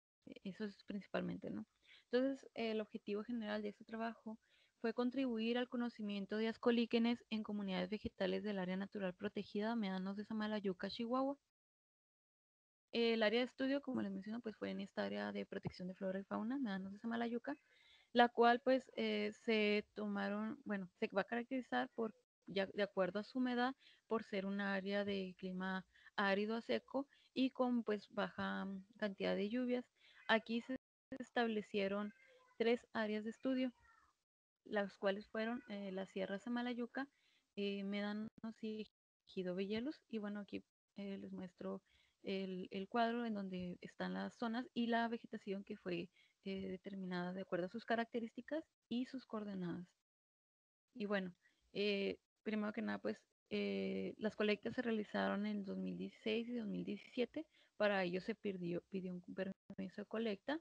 eso es principalmente, ¿no? Entonces, el objetivo general de este trabajo fue contribuir al conocimiento de ascolíquenes en comunidades vegetales del área natural protegida Médanos de Samalayuca, Chihuahua. El área de estudio, como les menciono, pues fue en esta área de protección de flora y fauna, Médanos de Samalayuca, la cual pues se va a caracterizar por, ya de acuerdo a su humedad, por ser un área de clima árido a seco y con pues baja cantidad de lluvias. Aquí se establecieron 3 áreas de estudio, las cuales fueron la Sierra Samalayuca, Médanos y Ejido Bellelos. Y bueno, aquí les muestro el cuadro en donde están las zonas y la vegetación que fue determinada de acuerdo a sus características y sus coordenadas. Y bueno, primero que nada, pues las colectas se realizaron en 2016 y 2017. Para ello se pidió un permiso de colecta.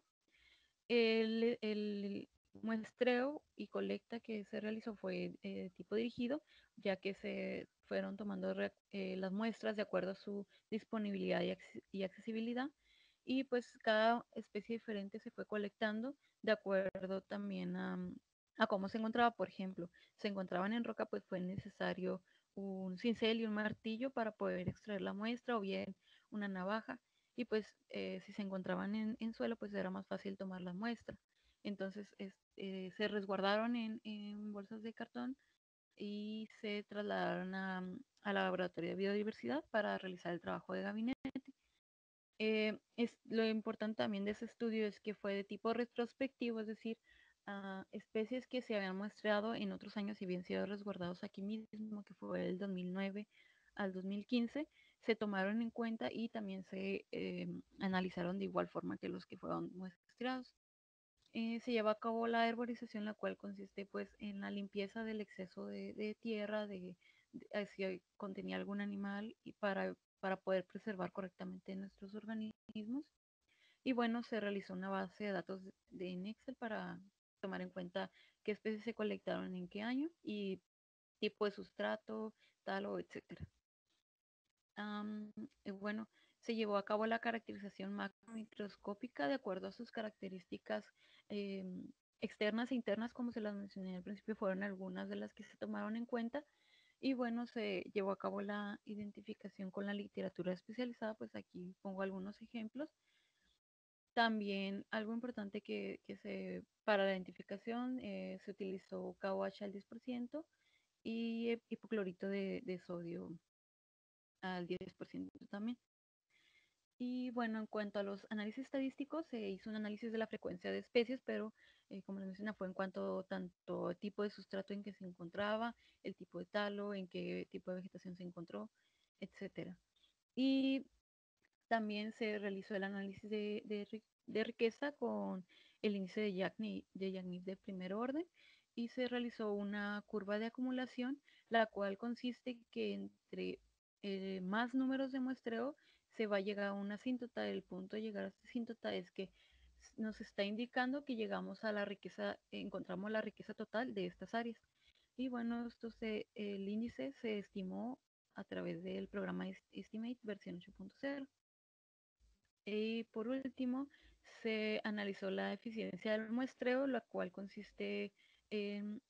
El muestreo y colecta que se realizó fue de tipo dirigido, ya que se fueron tomando las muestras de acuerdo a su disponibilidad y accesibilidad. Y pues cada especie diferente se fue colectando de acuerdo también a cómo se encontraba. Por ejemplo, se encontraban en roca, pues fue necesario un cincel y un martillo para poder extraer la muestra, o bien una navaja. Y pues si se encontraban en suelo, pues era más fácil tomar la muestra. Entonces se resguardaron en bolsas de cartón y se trasladaron al laboratorio de biodiversidad para realizar el trabajo de gabinete. Lo importante también de ese estudio es que fue de tipo retrospectivo, es decir, especies que se habían muestrado en otros años y habían sido resguardados aquí mismo, que fue del 2009 al 2015, se tomaron en cuenta y también se analizaron de igual forma que los que fueron muestreados. Se lleva a cabo la herborización, la cual consiste pues en la limpieza del exceso de tierra, si contenía algún animal, y para poder preservar correctamente nuestros organismos. Y bueno, se realizó una base de datos en Excel para tomar en cuenta qué especies se colectaron en qué año y tipo de sustrato, tal o etcétera. Bueno, se llevó a cabo la caracterización macromicroscópica de acuerdo a sus características externas e internas, como se las mencioné al principio, fueron algunas de las que se tomaron en cuenta. Y bueno, se llevó a cabo la identificación con la literatura especializada, pues aquí pongo algunos ejemplos. También algo importante para la identificación se utilizó KOH al 10% y hipoclorito de sodio al 10% también. Y bueno, en cuanto a los análisis estadísticos, se hizo un análisis de la frecuencia de especies, pero como les mencioné, fue en cuanto tanto tipo de sustrato en que se encontraba, el tipo de talo, en qué tipo de vegetación se encontró, etcétera. Y también se realizó el análisis de riqueza con el índice de Yagnick de primer orden y se realizó una curva de acumulación, la cual consiste que entre más números de muestreo se va a llegar a una asíntota. El punto de llegar a esta asíntota es que nos está indicando que llegamos a la riqueza, encontramos la riqueza total de estas áreas. Y bueno, el índice se estimó a través del programa Estimate versión 8.0. Y por último, se analizó la eficiencia del muestreo, la cual consiste en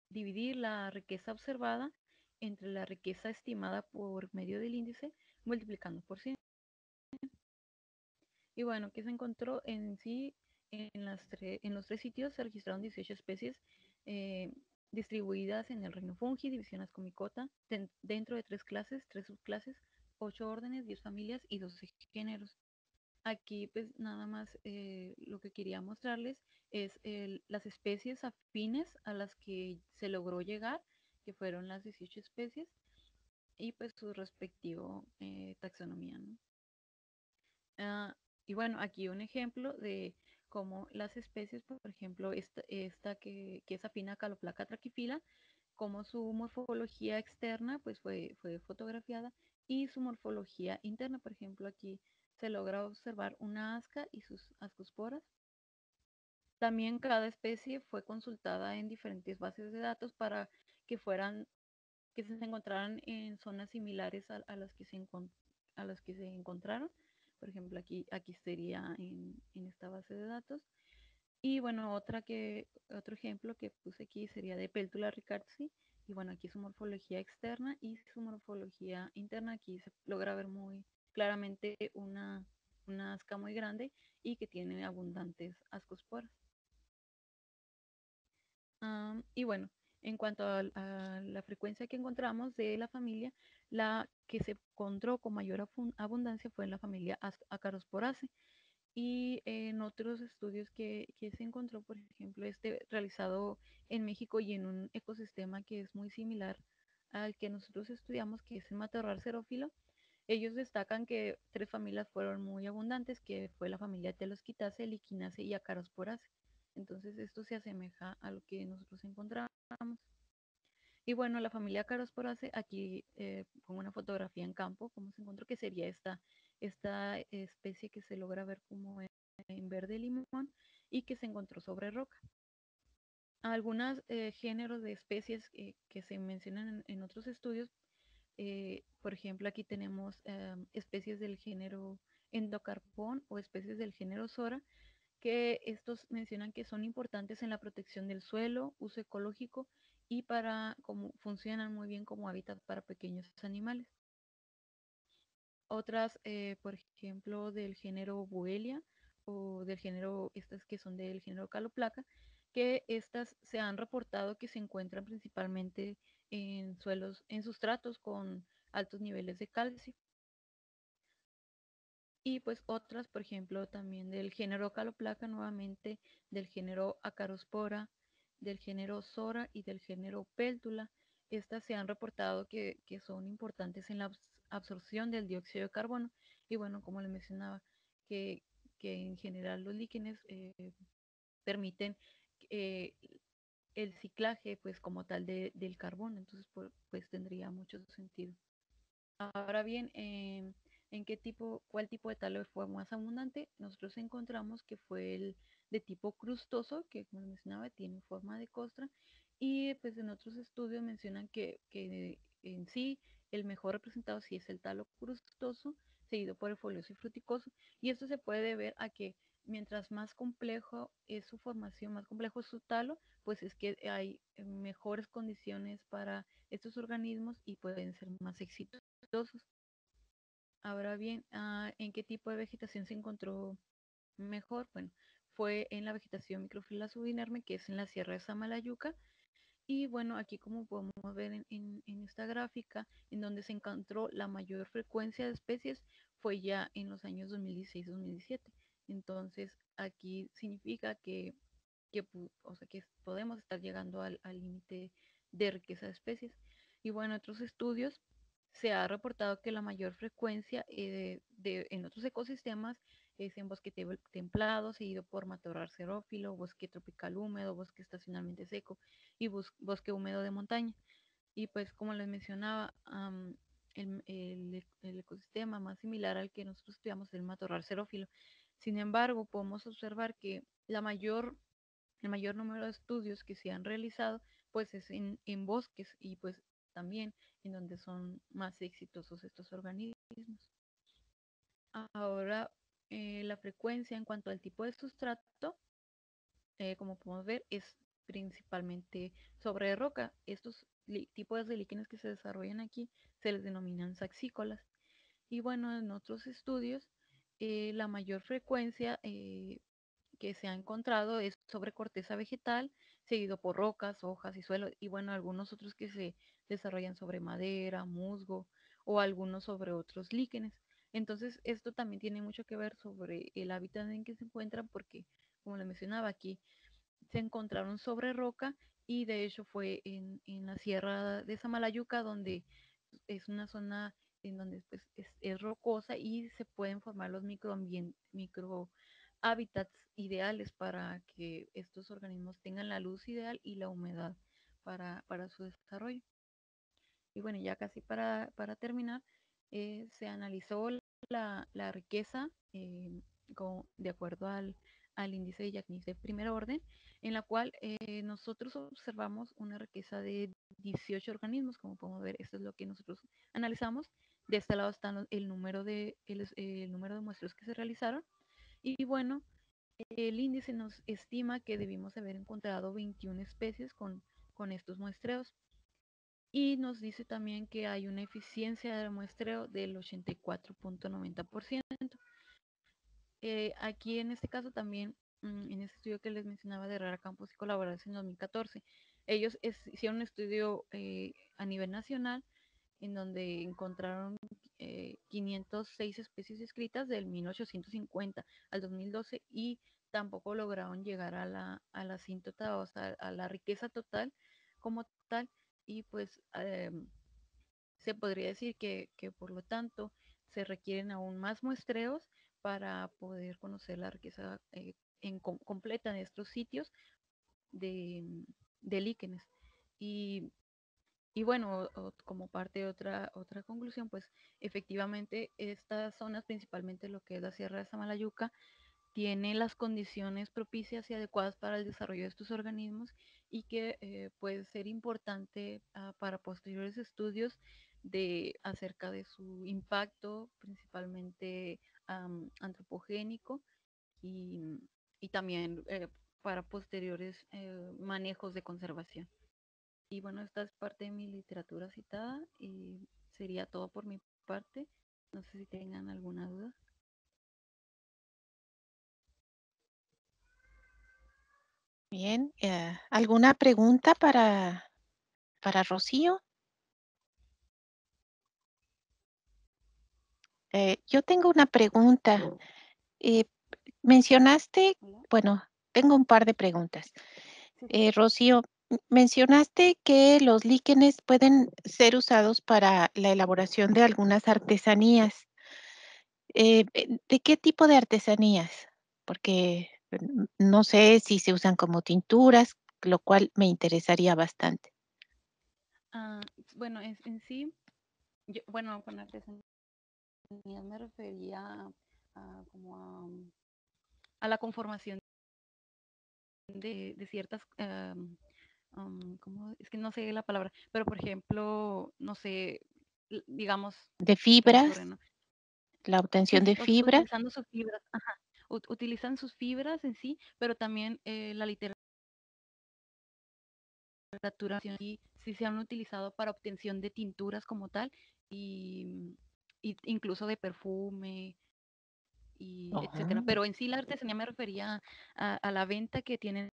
dividir la riqueza observada entre la riqueza estimada por medio del índice, multiplicando por 100. Y bueno, ¿qué se encontró en sí? En los tres sitios se registraron 18 especies eh, distribuidas en el reino fungi, división ascomicota, dentro de 3 clases, 3 subclases, 8 órdenes, 10 familias y 12 géneros. Aquí pues nada más lo que quería mostrarles es las especies afines a las que se logró llegar, que fueron las 18 especies, y pues su respectivo taxonomía, ¿no? Y bueno, aquí un ejemplo de cómo las especies, por ejemplo, esta que es afina a Caloplaca trachifila, como su morfología externa pues fue fotografiada y su morfología interna, por ejemplo, aquí se logra observar una asca y sus ascosporas. También cada especie fue consultada en diferentes bases de datos para que que se encontraran en zonas similares a las que a las que se encontraron. Por ejemplo, aquí sería en esta base de datos. Y bueno, otro ejemplo que puse aquí sería de Peltula ricardsi. Y bueno, aquí su morfología externa y su morfología interna. Aquí se logra ver muy claramente una asca muy grande y que tiene abundantes ascosporas. Y bueno, en cuanto a la frecuencia que encontramos de la familia, la que se encontró con mayor abundancia fue en la familia Acarosporaceae. Y en otros estudios que se encontró, por ejemplo, realizado en México y en un ecosistema que es muy similar al que nosotros estudiamos, que es el matorral xerófilo, ellos destacan que 3 familias fueron muy abundantes, que fue la familia Telosquitaceae, Lichinaceae y Acarosporaceae. Entonces esto se asemeja a lo que nosotros encontramos. Y bueno, la familia Carosporaceae, aquí pongo una fotografía en campo, como se encontró, que sería esta especie que se logra ver como en verde limón y que se encontró sobre roca. Algunos géneros de especies que se mencionan en otros estudios, por ejemplo, aquí tenemos especies del género Endocarpón o especies del género Sora, que estos mencionan que son importantes en la protección del suelo, uso ecológico y como funcionan muy bien como hábitat para pequeños animales. Otras, por ejemplo, del género Buelia o del género, estas que son del género Caloplaca, que estas se han reportado que se encuentran principalmente en suelos, en sustratos con altos niveles de calcio. Y pues otras, por ejemplo, también del género Caloplaca, nuevamente del género Acarospora, del género Sora y del género Péltula. Estas se han reportado que son importantes en la absorción del dióxido de carbono. Y bueno, como les mencionaba, que, que en general los líquenes permiten eh, el ciclaje, pues como tal, del carbono. Entonces, pues tendría mucho sentido. Ahora bien, cuál tipo de talo fue más abundante? Nosotros encontramos que fue el de tipo crustoso, que como mencionaba, tiene forma de costra, y pues en otros estudios mencionan que en sí el mejor representado sí es el talo crustoso, seguido por el folioso y fruticoso, y esto se puede ver a que mientras más complejo es su formación, más complejo es su talo, pues es que hay mejores condiciones para estos organismos y pueden ser más exitosos. Ahora bien, ¿en qué tipo de vegetación se encontró mejor? Bueno, fue en la vegetación microfila subinerme, que es en la Sierra de Samalayuca. Y bueno, aquí como podemos ver en esta gráfica, en donde se encontró la mayor frecuencia de especies, fue ya en los años 2016-2017. Entonces, aquí significa o sea, que podemos estar llegando al límite de riqueza de especies. Y bueno, otros estudios se ha reportado que la mayor frecuencia en otros ecosistemas es en bosque templado, seguido por matorral xerófilo, bosque tropical húmedo, bosque estacionalmente seco y bosque húmedo de montaña. Y pues como les mencionaba, el ecosistema más similar al que nosotros estudiamos es el matorral xerófilo. Sin embargo, podemos observar que el mayor número de estudios que se han realizado pues es en bosques y pues también en donde son más exitosos estos organismos. Ahora, la frecuencia en cuanto al tipo de sustrato, como podemos ver, es principalmente sobre roca. Estos tipos de líquenes que se desarrollan aquí se les denominan saxícolas. Y bueno, en otros estudios, la mayor frecuencia que se ha encontrado es sobre corteza vegetal, seguido por rocas, hojas y suelo, y bueno, algunos otros que se desarrollan sobre madera, musgo o algunos sobre otros líquenes. Entonces, esto también tiene mucho que ver sobre el hábitat en que se encuentran, porque, como le mencionaba, aquí se encontraron sobre roca y de hecho fue en la sierra de Samalayuca, donde es una zona en donde pues, es rocosa y se pueden formar los micro hábitats ideales para que estos organismos tengan la luz ideal y la humedad para su desarrollo. Y bueno, ya casi para terminar, se analizó la riqueza de acuerdo al índice de Yacnis de primer orden, en la cual nosotros observamos una riqueza de 18 organismos, como podemos ver, esto es lo que nosotros analizamos. De este lado está el número de muestras que se realizaron. Y bueno, el índice nos estima que debimos haber encontrado 21 especies con estos muestreos. Y nos dice también que hay una eficiencia del muestreo del 84.90%. Aquí en este caso también, en este estudio que les mencionaba de Herrera Campos y colaboradores en 2014, ellos hicieron un estudio a nivel nacional en donde encontraron 506 especies escritas del 1850 al 2012 y tampoco lograron llegar a la asíntota, o sea, a la riqueza total como tal, y pues se podría decir que por lo tanto se requieren aún más muestreos para poder conocer la riqueza completa de estos sitios de líquenes. Y, y bueno, como parte de otra conclusión, pues efectivamente estas zonas, principalmente lo que es la Sierra de Samalayuca, tiene las condiciones propicias y adecuadas para el desarrollo de estos organismos y que puede ser importante para posteriores estudios acerca de su impacto, principalmente antropogénico y, y también para posteriores manejos de conservación. Y bueno, esta es parte de mi literatura citada y sería todo por mi parte. No sé si tengan alguna duda. Bien, ¿alguna pregunta para Rocío? Yo tengo una pregunta. Mencionaste, bueno, tengo un par de preguntas. Rocío, mencionaste que los líquenes pueden ser usados para la elaboración de algunas artesanías. ¿De qué tipo de artesanías? Porque no sé si se usan como tinturas, lo cual me interesaría bastante. Bueno, en sí, bueno, con artesanía me refería como a la conformación de ciertas, es que no sé la palabra, pero por ejemplo, no sé, digamos, ¿De se me fibras? ocurre, ¿no? ¿La Sí, obtención sí, de fibras? utilizando sus fibras, ajá, utilizan sus fibras en sí, pero también la literatura sí, sí se han utilizado para obtención de tinturas como tal y incluso de perfume y etcétera. Oh, Pero en sí la artesanía me refería a la venta que tienen,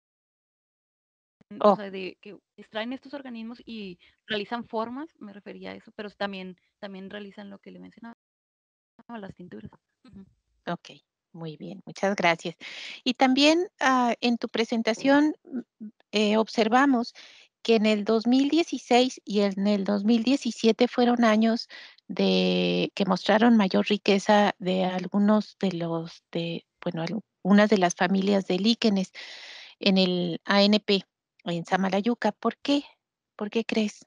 o oh, sea, de que extraen estos organismos y realizan formas, me refería a eso, pero también realizan lo que le mencionaba, las tinturas. Ujú. ok, muy bien, muchas gracias. Y también en tu presentación observamos que en el 2016 y en el 2017 fueron años que mostraron mayor riqueza de algunos de algunas de las familias de líquenes en el ANP en Samalayuca. ¿Por qué? ¿Por qué crees?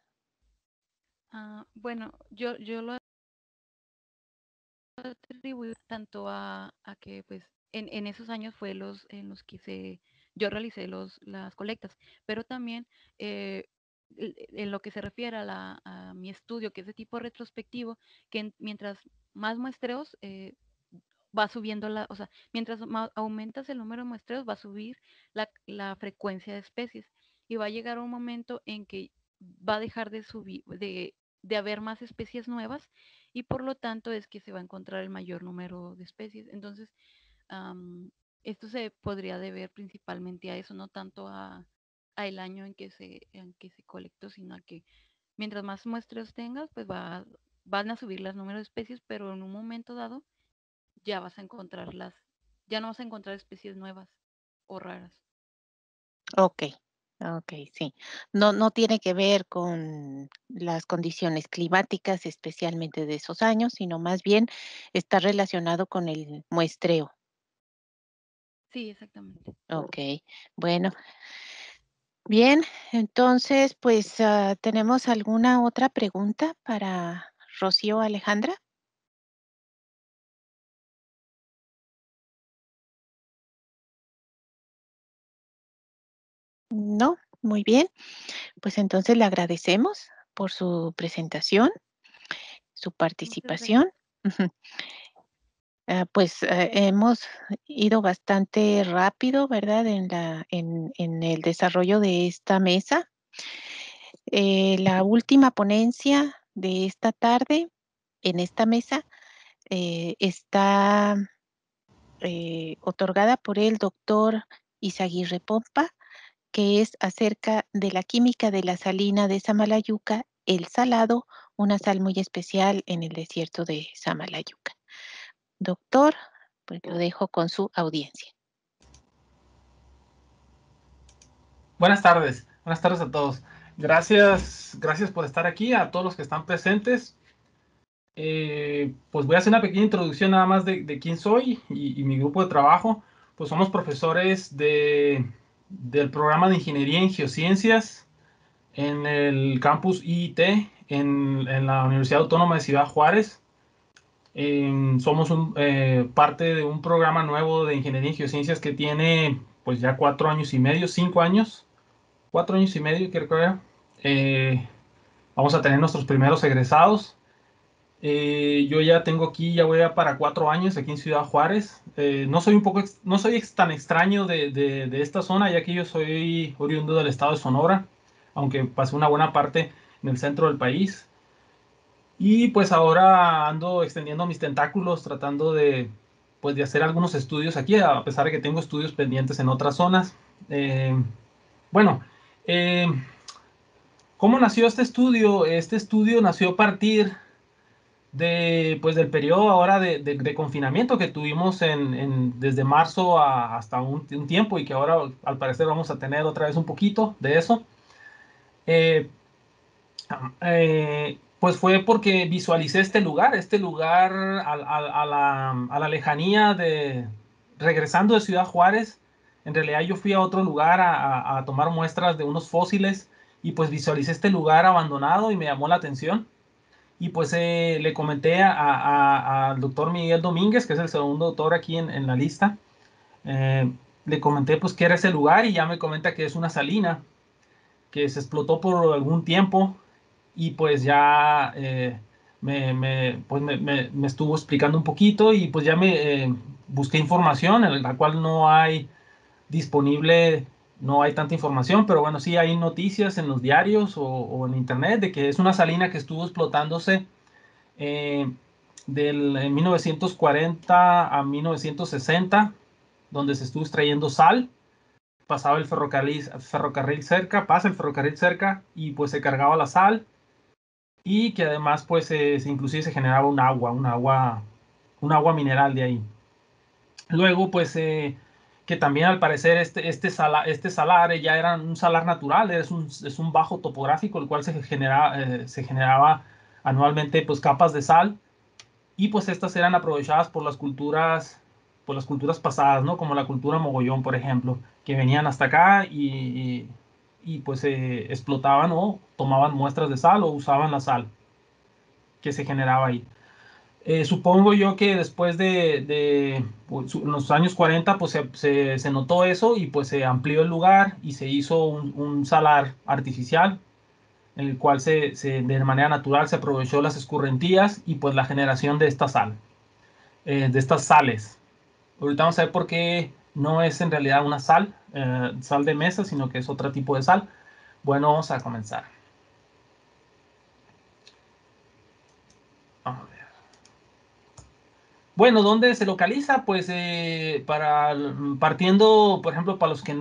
Bueno, yo lo atribuyo tanto a que pues en esos años fue en los que yo realicé las colectas, pero también en lo que se refiere a mi estudio, que es de tipo retrospectivo, que mientras más muestreos va subiendo o sea, mientras más aumentas el número de muestreos, va a subir la frecuencia de especies y va a llegar un momento en que va a dejar de subir, de haber más especies nuevas y por lo tanto es que se va a encontrar el mayor número de especies. Entonces, am, esto se podría deber principalmente a eso, no tanto a el año en que se colectó, sino a que mientras más muestreos tengas, pues van a subir los números de especies, pero en un momento dado ya vas a ya no vas a encontrar especies nuevas o raras. Ok, ok, sí. No tiene que ver con las condiciones climáticas, especialmente de esos años, sino más bien está relacionado con el muestreo. Sí, exactamente. Ok, bueno, bien, entonces, pues, ¿tenemos alguna otra pregunta para Rocío Alejandra? No, muy bien. Pues entonces le agradecemos por su presentación, su Muchas gracias. participación. Ujú. Pues hemos ido bastante rápido, ¿verdad? En el desarrollo de esta mesa. La última ponencia de esta tarde en esta mesa está otorgada por el doctor Izaguirre Pompa, que es acerca de la química de la salina de Samalayuca, el salado, una sal muy especial en el desierto de Samalayuca. Doctor, pues lo dejo con su audiencia. Buenas tardes a todos. Gracias por estar aquí, a todos los que están presentes. Pues voy a hacer una pequeña introducción nada más de quién soy y mi grupo de trabajo. Pues somos profesores del programa de Ingeniería en Geociencias en el campus IIT en la Universidad Autónoma de Ciudad Juárez. Somos parte de un programa nuevo de Ingeniería en Geociencias que tiene pues ya 4 años y medio, 5 años. 4 años y medio, creo que vamos a tener nuestros primeros egresados. Yo ya tengo aquí, ya voy a para 4 años aquí en Ciudad Juárez. No soy tan extraño de esta zona, ya que yo soy oriundo del estado de Sonora, aunque pasé una buena parte en el centro del país. Y pues ahora ando extendiendo mis tentáculos, tratando pues, de hacer algunos estudios aquí, a pesar de que tengo estudios pendientes en otras zonas. Bueno, eh, ¿cómo nació este estudio? Este estudio nació a partir pues, del periodo ahora de confinamiento que tuvimos desde marzo hasta un tiempo y que ahora al parecer vamos a tener otra vez un poquito de eso. Eh, pues fue porque visualicé este lugar a la lejanía regresando de Ciudad Juárez. En realidad yo fui a otro lugar a tomar muestras de unos fósiles y pues visualicé este lugar abandonado y me llamó la atención. Y pues le comenté al doctor Miguel Domínguez, que es el segundo doctor aquí en la lista. Le comenté pues qué era ese lugar y ya me comenta que es una salina que se explotó por algún tiempo y pues ya me estuvo explicando un poquito y pues ya busqué información en la cual no hay disponible, no hay tanta información, pero bueno, sí hay noticias en los diarios o en internet de que es una salina que estuvo explotándose eh, en 1940 a 1960, donde se estuvo extrayendo sal. Pasaba el ferrocarril cerca, pasa el ferrocarril cerca y pues se cargaba la sal y que además pues inclusive se generaba un agua mineral de ahí. Luego pues que también al parecer este salar ya era un salar natural, es un bajo topográfico el cual se generaba anualmente pues capas de sal, y pues estas eran aprovechadas por las culturas pasadas, ¿no? Como la cultura mogollón, por ejemplo, que venían hasta acá y pues explotaban o tomaban muestras de sal o usaban la sal que se generaba ahí. Supongo yo que después pues, en los años 40 pues se notó eso y pues se amplió el lugar y se hizo un salar artificial en el cual de manera natural se aprovechó las escurrentías y pues la generación de esta sal, de estas sales. Ahorita vamos a ver por qué no es en realidad una sal de mesa, sino que es otro tipo de sal. Bueno, vamos a comenzar. Vamos a ver. Bueno, ¿dónde se localiza? Pues partiendo, por ejemplo, para los que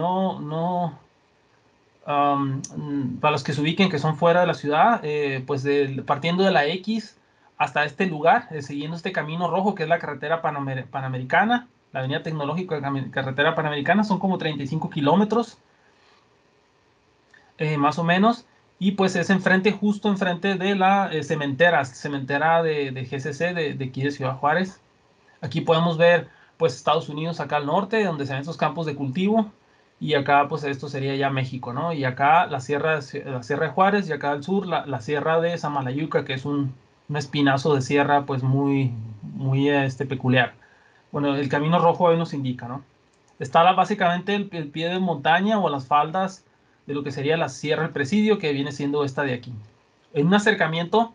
para los que se ubiquen que son fuera de la ciudad, pues partiendo de la X hasta este lugar, siguiendo este camino rojo que es la carretera panamericana, la avenida tecnológica carretera panamericana, son como 35 kilómetros, más o menos, y pues es justo enfrente de la cementera de GCC de aquí de Ciudad Juárez. Aquí podemos ver pues Estados Unidos acá al norte, donde se ven esos campos de cultivo, y acá pues esto sería ya México, ¿no? Y acá la sierra de Juárez, y acá al sur la sierra de Samalayuca, que es un espinazo de sierra pues muy peculiar. Bueno, el camino rojo ahí nos indica, ¿no? Está básicamente el pie de montaña o las faldas de lo que sería la Sierra del Presidio, que viene siendo esta de aquí. En un acercamiento,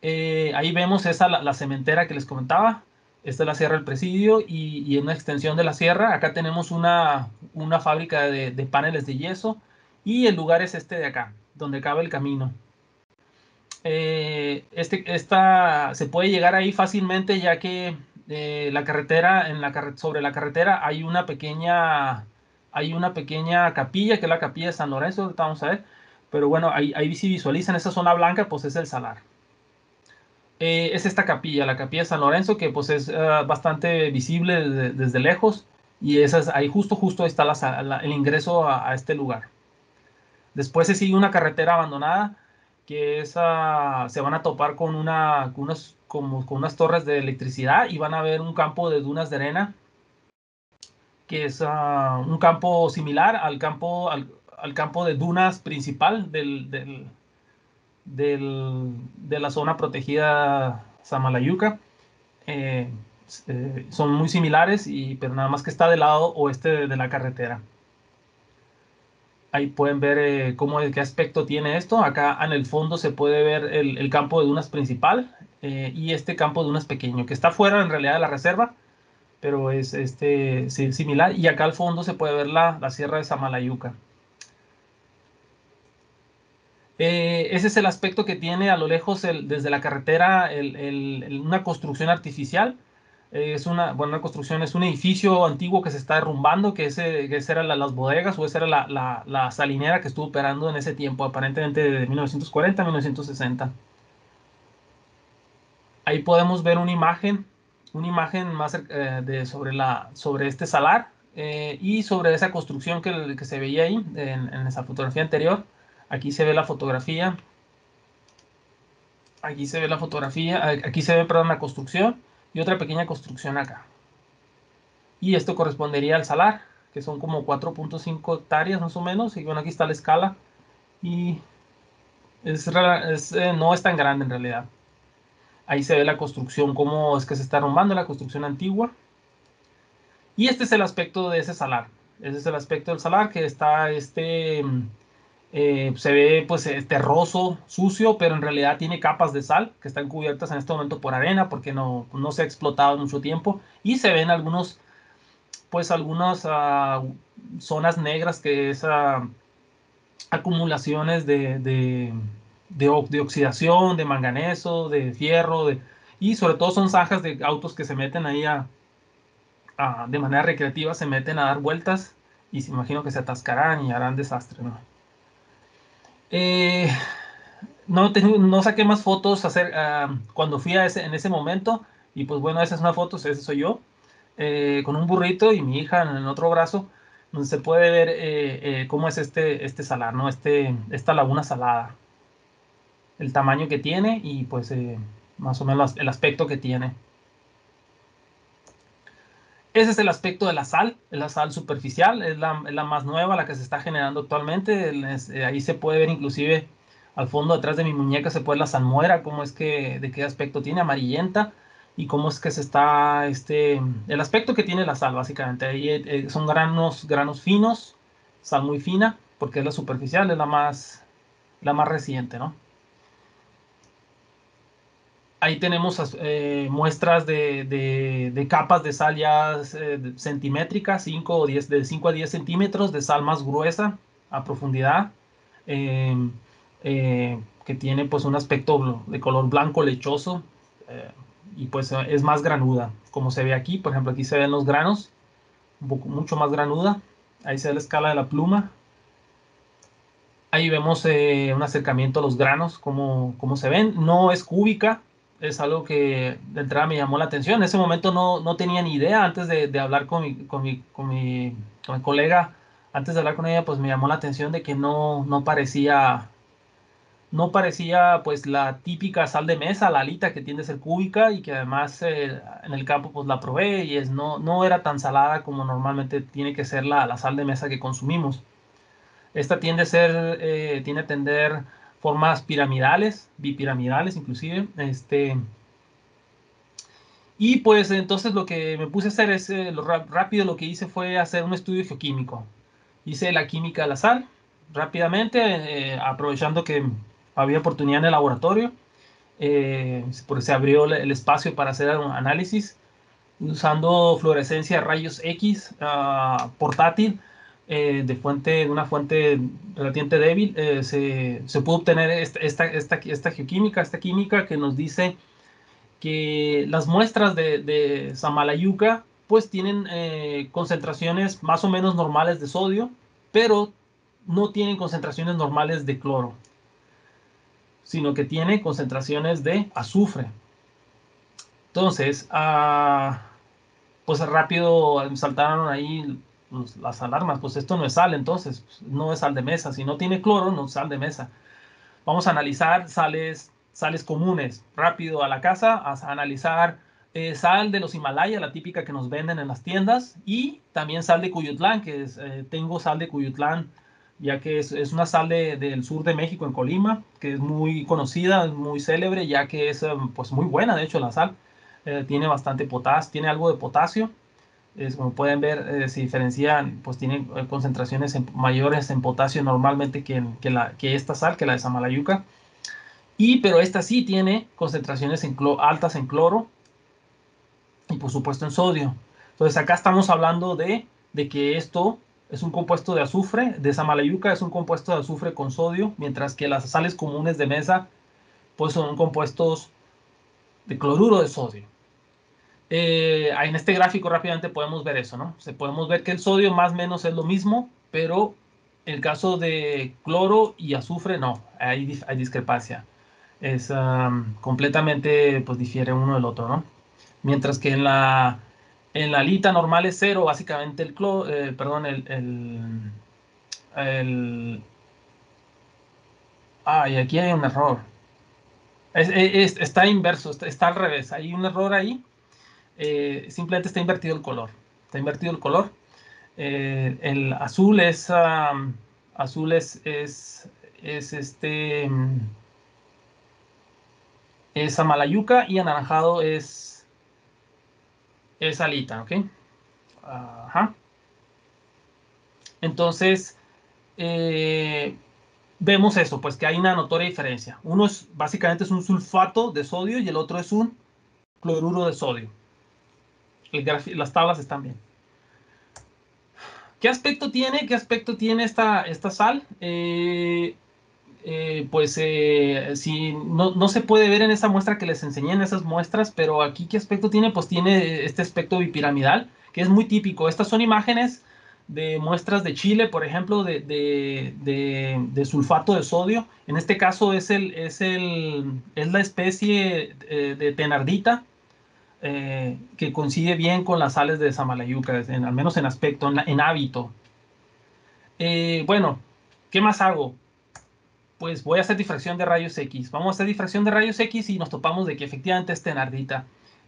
ahí vemos la cementera que les comentaba. Esta es la Sierra del Presidio y en una extensión de la sierra, acá tenemos una fábrica de paneles de yeso y el lugar es este de acá, donde acaba el camino. Se puede llegar ahí fácilmente ya que la carretera, sobre la carretera hay una pequeña capilla, que es la capilla de San Lorenzo, ahorita vamos a ver, pero bueno, ahí si visualizan esa zona blanca, pues es el salar. Es esta capilla, la capilla de San Lorenzo, que pues es bastante visible desde lejos, y ahí justo está el ingreso a este lugar. Después se sigue una carretera abandonada, que se van a topar con unas torres de electricidad y van a ver un campo de dunas de arena, que es un campo similar al campo de dunas principal de la zona protegida Samalayuca. Son muy similares, pero nada más que está del lado oeste de la carretera. Ahí pueden ver qué aspecto tiene esto. Acá en el fondo se puede ver el campo de dunas principal y este campo de dunas pequeño, que está fuera en realidad de la reserva, pero es similar. Y acá al fondo se puede ver la sierra de Samalayuca. Ese es el aspecto que tiene a lo lejos desde la carretera una construcción artificial. Una construcción, es un edificio antiguo que se está derrumbando, que esa era las bodegas, o esa era la salinera que estuvo operando en ese tiempo, aparentemente de 1940 a 1960. Ahí podemos ver una imagen más sobre este salar y sobre esa construcción que se veía ahí en esa fotografía anterior. Aquí se ve la fotografía. Aquí se ve perdón, la construcción y otra pequeña construcción acá. Y esto correspondería al salar, que son como 4.5 hectáreas más o menos. Y bueno, aquí está la escala. Y no es tan grande en realidad. Ahí se ve la construcción, cómo es que se está arrumbando la construcción antigua. Y este es el aspecto de ese salar. Ese es el aspecto del salar, que está se ve pues terroso, sucio, pero en realidad tiene capas de sal que están cubiertas en este momento por arena porque no se ha explotado en mucho tiempo, y se ven algunas zonas negras, que es acumulaciones de oxidación, de manganeso, de fierro, y sobre todo son zanjas de autos que se meten ahí de manera recreativa, se meten a dar vueltas y se imagino que se atascarán y harán desastre, ¿no? No saqué más fotos cuando fui en ese momento, y pues bueno, esa es una foto, ese soy yo, con un burrito y mi hija en el otro brazo, donde se puede ver cómo es este salar, ¿no? Esta laguna salada. el tamaño que tiene y pues más o menos el aspecto que tiene. Ese es el aspecto de la sal superficial, es la más nueva, la que se está generando actualmente. Ahí se puede ver inclusive al fondo, detrás de mi muñeca, se puede ver la salmuera, cómo es que, de qué aspecto tiene, amarillenta, y cómo es que se está, el aspecto que tiene la sal, básicamente. Ahí son granos finos, sal muy fina, porque es la superficial, es la más reciente, ¿no? Ahí tenemos muestras de capas de sal ya centimétricas, 5 o 10, de 5 a 10 centímetros de sal más gruesa a profundidad, eh, que tiene pues un aspecto de color blanco lechoso, y pues es más granuda, como se ve aquí. Por ejemplo, aquí se ven los granos, mucho más granuda. Ahí se ve la escala de la pluma. Ahí vemos un acercamiento a los granos, cómo se ven. No es cúbica, es algo que de entrada me llamó la atención. En ese momento no tenía ni idea. Antes de hablar con mi colega, antes de hablar con ella, pues me llamó la atención de que no parecía pues la típica sal de mesa, la alita que tiende a ser cúbica, y que además en el campo pues la probé y no era tan salada como normalmente tiene que ser la sal de mesa que consumimos. Esta tiende a tener formas piramidales, bipiramidales inclusive. Y pues entonces lo que me puse a hacer es, rápido lo que hice fue hacer un estudio geoquímico. Hice la química de la sal rápidamente, aprovechando que había oportunidad en el laboratorio. Porque se abrió el espacio para hacer un análisis usando fluorescencia de rayos X portátil, de una fuente relativamente débil. Se pudo obtener esta geoquímica, esta química que nos dice que las muestras de Samalayuca pues tienen concentraciones más o menos normales de sodio, pero no tienen concentraciones normales de cloro, sino que tiene concentraciones de azufre. Entonces, pues rápido saltaron ahí las alarmas. Pues esto no es sal, entonces no es sal de mesa. Si no tiene cloro, no es sal de mesa. Vamos a analizar sales comunes. Rápido a la casa a analizar sal de los Himalaya, la típica que nos venden en las tiendas, y también sal de Cuyutlán, tengo sal de Cuyutlán, ya que es una sal del sur de México, en Colima, que es muy conocida, muy célebre, ya que es pues muy buena, de hecho, la sal. Tiene bastante potasio, tiene algo de potasio. Como pueden ver, se diferencian, pues tienen concentraciones mayores en potasio normalmente que esta sal, que la de Samalayuca. Pero esta sí tiene concentraciones altas en cloro y por supuesto en sodio. Entonces acá estamos hablando de que esto es un compuesto de azufre, de Samalayuca es un compuesto de azufre con sodio, mientras que las sales comunes de mesa pues son compuestos de cloruro de sodio. En este gráfico rápidamente podemos ver eso, ¿no? Podemos ver que el sodio más o menos es lo mismo, pero en el caso de cloro y azufre no, hay discrepancia. Es completamente, pues difiere uno del otro, ¿no? Mientras que en la alita normal es cero, básicamente el cloro, perdón, y aquí hay un error. Está inverso, está al revés, hay un error ahí. Simplemente está invertido el color. Está invertido el color. El azul es es Samalayuca, y anaranjado es alita, ¿ok? Ajá. Entonces vemos eso, pues que hay una notoria diferencia. Uno básicamente es un sulfato de sodio y el otro es un cloruro de sodio. Las tablas están bien. ¿Qué aspecto tiene? Esta sal? Pues si no se puede ver en esa muestra que les enseñé, en esas muestras, pero aquí ¿qué aspecto tiene? Pues tiene este aspecto bipiramidal, que es muy típico. Estas son imágenes de muestras de Chile, por ejemplo, de sulfato de sodio. En este caso es la especie de tenardita, que coincide bien con las sales de Samalayuca, al menos en aspecto, en hábito. Bueno, ¿qué más hago? pues voy a hacer difracción de rayos X. Vamos a hacer difracción de rayos X y nos topamos de que efectivamente es tenardita.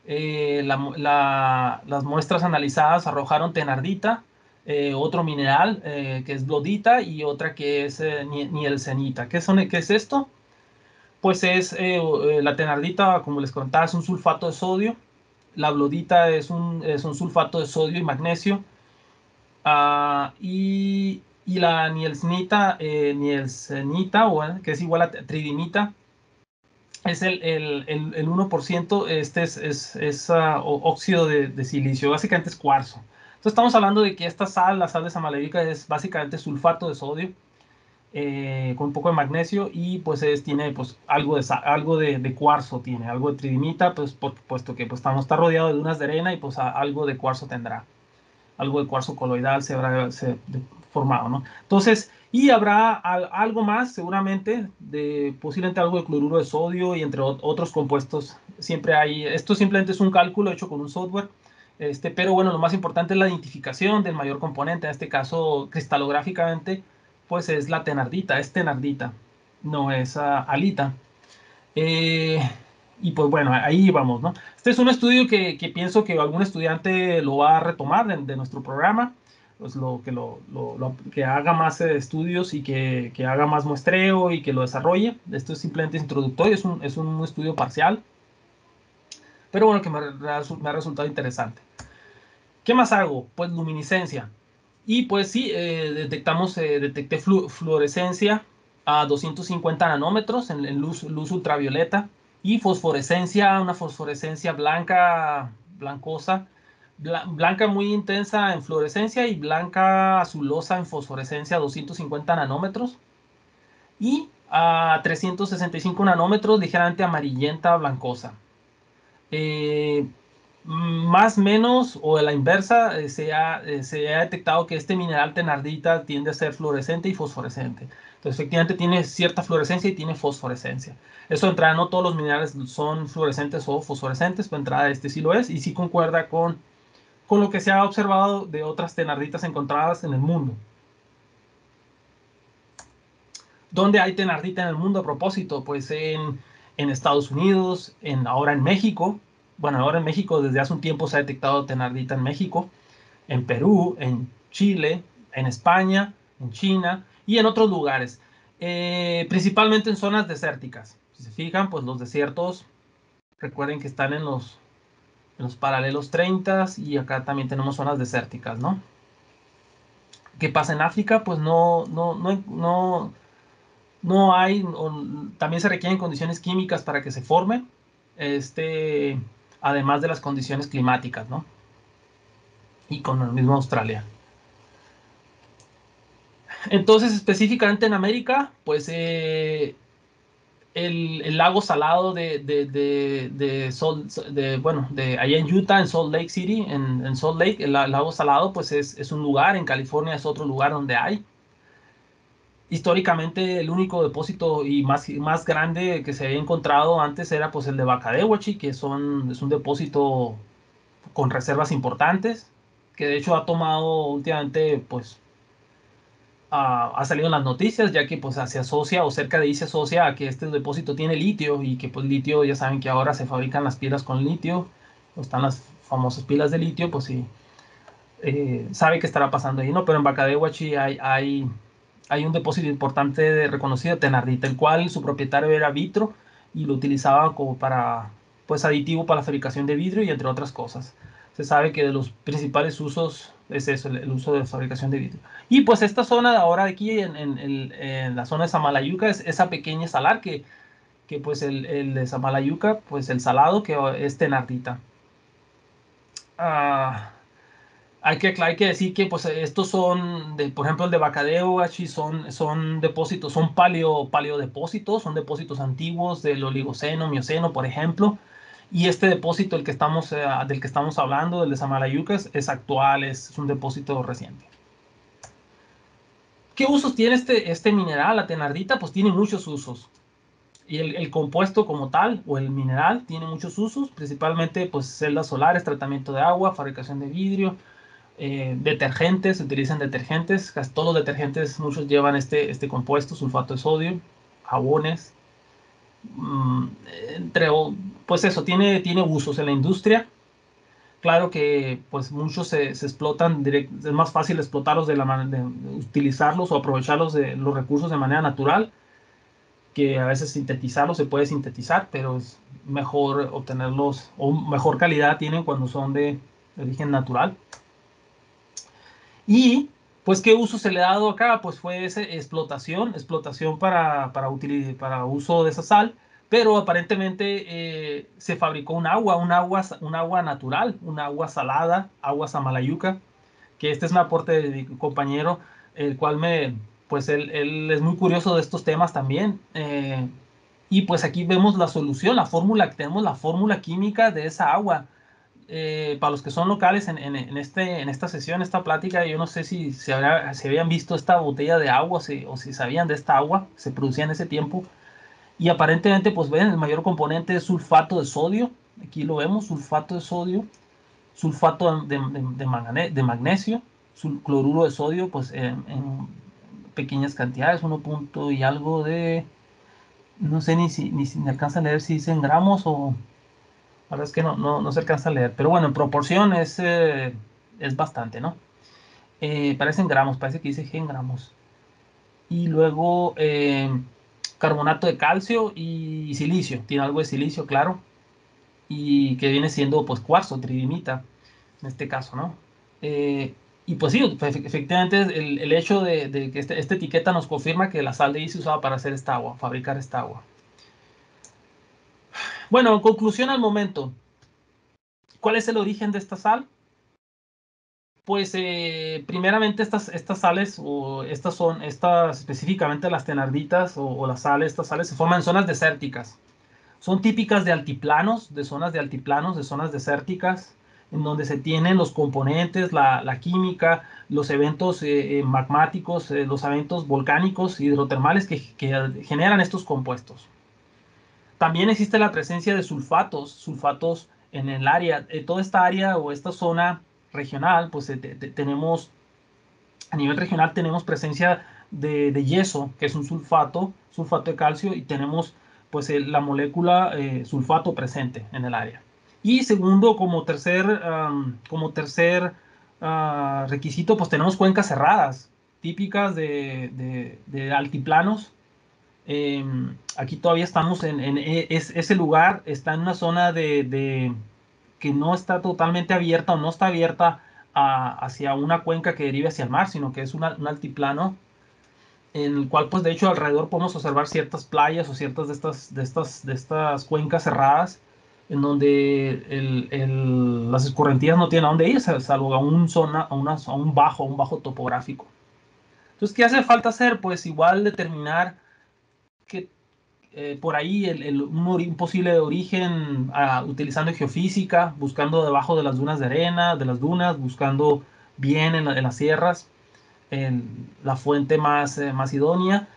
Las muestras analizadas arrojaron tenardita, otro mineral que es blodita y otra que es nielsenita. ¿Qué es esto? Pues es la tenardita, como les contaba, es un sulfato de sodio. La blodita es un sulfato de sodio y magnesio. Y la nielsenita, que es igual a tridimita, es el 1%, es óxido de silicio, básicamente es cuarzo. Entonces estamos hablando de que esta sal, la sal de Samalayuca, es básicamente sulfato de sodio con un poco de magnesio y pues tiene pues algo de cuarzo, tiene algo de tridimita, pues puesto que pues está rodeado de dunas de arena y pues algo de cuarzo tendrá. Algo de cuarzo coloidal se habrá formado, ¿no? Entonces, y habrá algo más, seguramente, posiblemente algo de cloruro de sodio y entre otros compuestos. Siempre hay, esto simplemente es un cálculo hecho con un software, pero bueno, lo más importante es la identificación del mayor componente, en este caso, cristalográficamente, pues es la tenardita, no es alita. Y pues bueno, ahí vamos, ¿no? Este es un estudio que pienso que algún estudiante lo va a retomar de nuestro programa, pues que haga más estudios y que haga más muestreo y que lo desarrolle. Esto es simplemente introductorio, es un estudio parcial, pero bueno, que me ha resultado interesante. ¿Qué más hago? Pues luminiscencia. Y pues sí, detecté fluorescencia a 250 nanómetros en luz ultravioleta y fosforescencia, una fosforescencia blancosa, blanca muy intensa en fluorescencia y blanca azulosa en fosforescencia a 250 nanómetros y a 365 nanómetros ligeramente amarillenta blancosa. Más menos o a la inversa se ha detectado que este mineral tenardita tiende a ser fluorescente y fosforescente. Entonces efectivamente tiene cierta fluorescencia y tiene fosforescencia. Eso de entrada no todos los minerales son fluorescentes o fosforescentes, pero de entrada este sí lo es y sí concuerda con lo que se ha observado de otras tenarditas encontradas en el mundo. ¿Dónde hay tenardita en el mundo a propósito? Pues en Estados Unidos, ahora en México. Bueno, ahora en México desde hace un tiempo se ha detectado tenardita en México, en Perú, en Chile, en España, en China y en otros lugares. Principalmente en zonas desérticas. Si se fijan, pues los desiertos, recuerden que están en los paralelos 30 y acá también tenemos zonas desérticas, ¿no? ¿Qué pasa en África? Pues no hay, también se requieren condiciones químicas para que se forme, además de las condiciones climáticas, ¿no? Y con el mismo Australia. Entonces, específicamente en América, pues el lago salado allá en Utah, en Salt Lake City, en Salt Lake, el lago salado, pues es un lugar, en California es otro lugar donde hay. Históricamente el único depósito y más grande que se había encontrado antes era pues el de Bacadehuachi, que es un depósito con reservas importantes, que de hecho ha tomado últimamente pues ha salido en las noticias, ya que pues se asocia o cerca de ahí se asocia a que este depósito tiene litio y que pues litio, ya saben que ahora se fabrican las pilas con litio, o están las famosas pilas de litio, pues sí, sabe qué estará pasando ahí, ¿no? Pero en Bacadehuachi hay un depósito importante reconocido de tenardita, el cual su propietario era Vitro y lo utilizaba como pues aditivo para la fabricación de vidrio y entre otras cosas. Se sabe que de los principales usos es eso, el uso de fabricación de vidrio. Y pues esta zona ahora aquí en la zona de Samalayuca es esa pequeña salar que pues el de Samalayuca, pues el salado que es tenardita. Hay que decir que pues estos son, por ejemplo el de Bacadehuachi son depósitos, son paleodepósitos, son depósitos antiguos del Oligoceno, Mioceno, por ejemplo. Y este depósito del que estamos hablando, del de Samalayuca, es actual, es un depósito reciente. ¿Qué usos tiene este mineral, la tenardita? Pues tiene muchos usos. Y el compuesto como tal, o el mineral, tiene muchos usos, principalmente pues celdas solares, tratamiento de agua, fabricación de vidrio, detergentes, se utilizan detergentes, casi todos los detergentes, muchos llevan este compuesto, sulfato de sodio, jabones, pues eso, tiene usos en la industria. Claro que pues muchos se explotan, es más fácil explotarlos de utilizarlos o aprovecharlos de los recursos de manera natural, que a veces sintetizarlos. Se puede sintetizar, pero es mejor obtenerlos, o mejor calidad tienen cuando son de origen natural. Y pues qué uso se le ha dado acá, pues fue explotación para uso de esa sal, pero aparentemente se fabricó un agua natural, un agua salada, agua Samalayuca, que este es un aporte de mi compañero, el cual pues él es muy curioso de estos temas también. Y pues aquí vemos la solución, tenemos la fórmula química de esa agua. Para los que son locales en esta sesión, esta plática, yo no sé si habían visto esta botella de agua o si sabían de esta agua, se producía en ese tiempo. Y aparentemente, pues ven, el mayor componente es sulfato de sodio. Aquí lo vemos, sulfato de sodio, sulfato de magnesio, cloruro de sodio, pues en pequeñas cantidades, 1 punto y algo de, no sé ni si me alcanza a leer si dicen gramos o... La verdad es que no se alcanza a leer, pero bueno, en proporción es bastante, ¿no? Parece en gramos, parece que dice G en gramos. Y luego carbonato de calcio y silicio, tiene algo de silicio, claro, y que viene siendo pues cuarzo, tridimita, en este caso, ¿no? Y pues sí, efectivamente el hecho de que esta etiqueta nos confirma que la sal de ahí se usaba para hacer esta agua, fabricar esta agua. Bueno, en conclusión al momento, ¿cuál es el origen de esta sal? Pues primeramente estas sales, o estas específicamente las thenarditas o estas sales se forman en zonas desérticas. Son típicas de altiplanos, de zonas desérticas, en donde se tienen los componentes, la química, los eventos magmáticos, los eventos volcánicos, hidrotermales que generan estos compuestos. También existe la presencia de sulfatos en el área. Toda esta área o esta zona regional, pues tenemos, a nivel regional tenemos presencia de yeso, que es un sulfato de calcio, y tenemos pues la molécula sulfato presente en el área. Y segundo, como tercer requisito, pues tenemos cuencas cerradas, típicas de altiplanos. Aquí todavía estamos ese lugar está en una zona que no está totalmente abierta o no está abierta hacia una cuenca que derive hacia el mar, sino que es un altiplano en el cual pues de hecho alrededor podemos observar ciertas playas o ciertas de estas cuencas cerradas en donde las escorrentías no tienen a dónde ir, salvo a un bajo topográfico. Entonces, ¿qué hace falta hacer? Pues igual determinar que por ahí un posible origen utilizando geofísica, buscando debajo de las dunas de arena, buscando bien en las sierras, la fuente más idónea,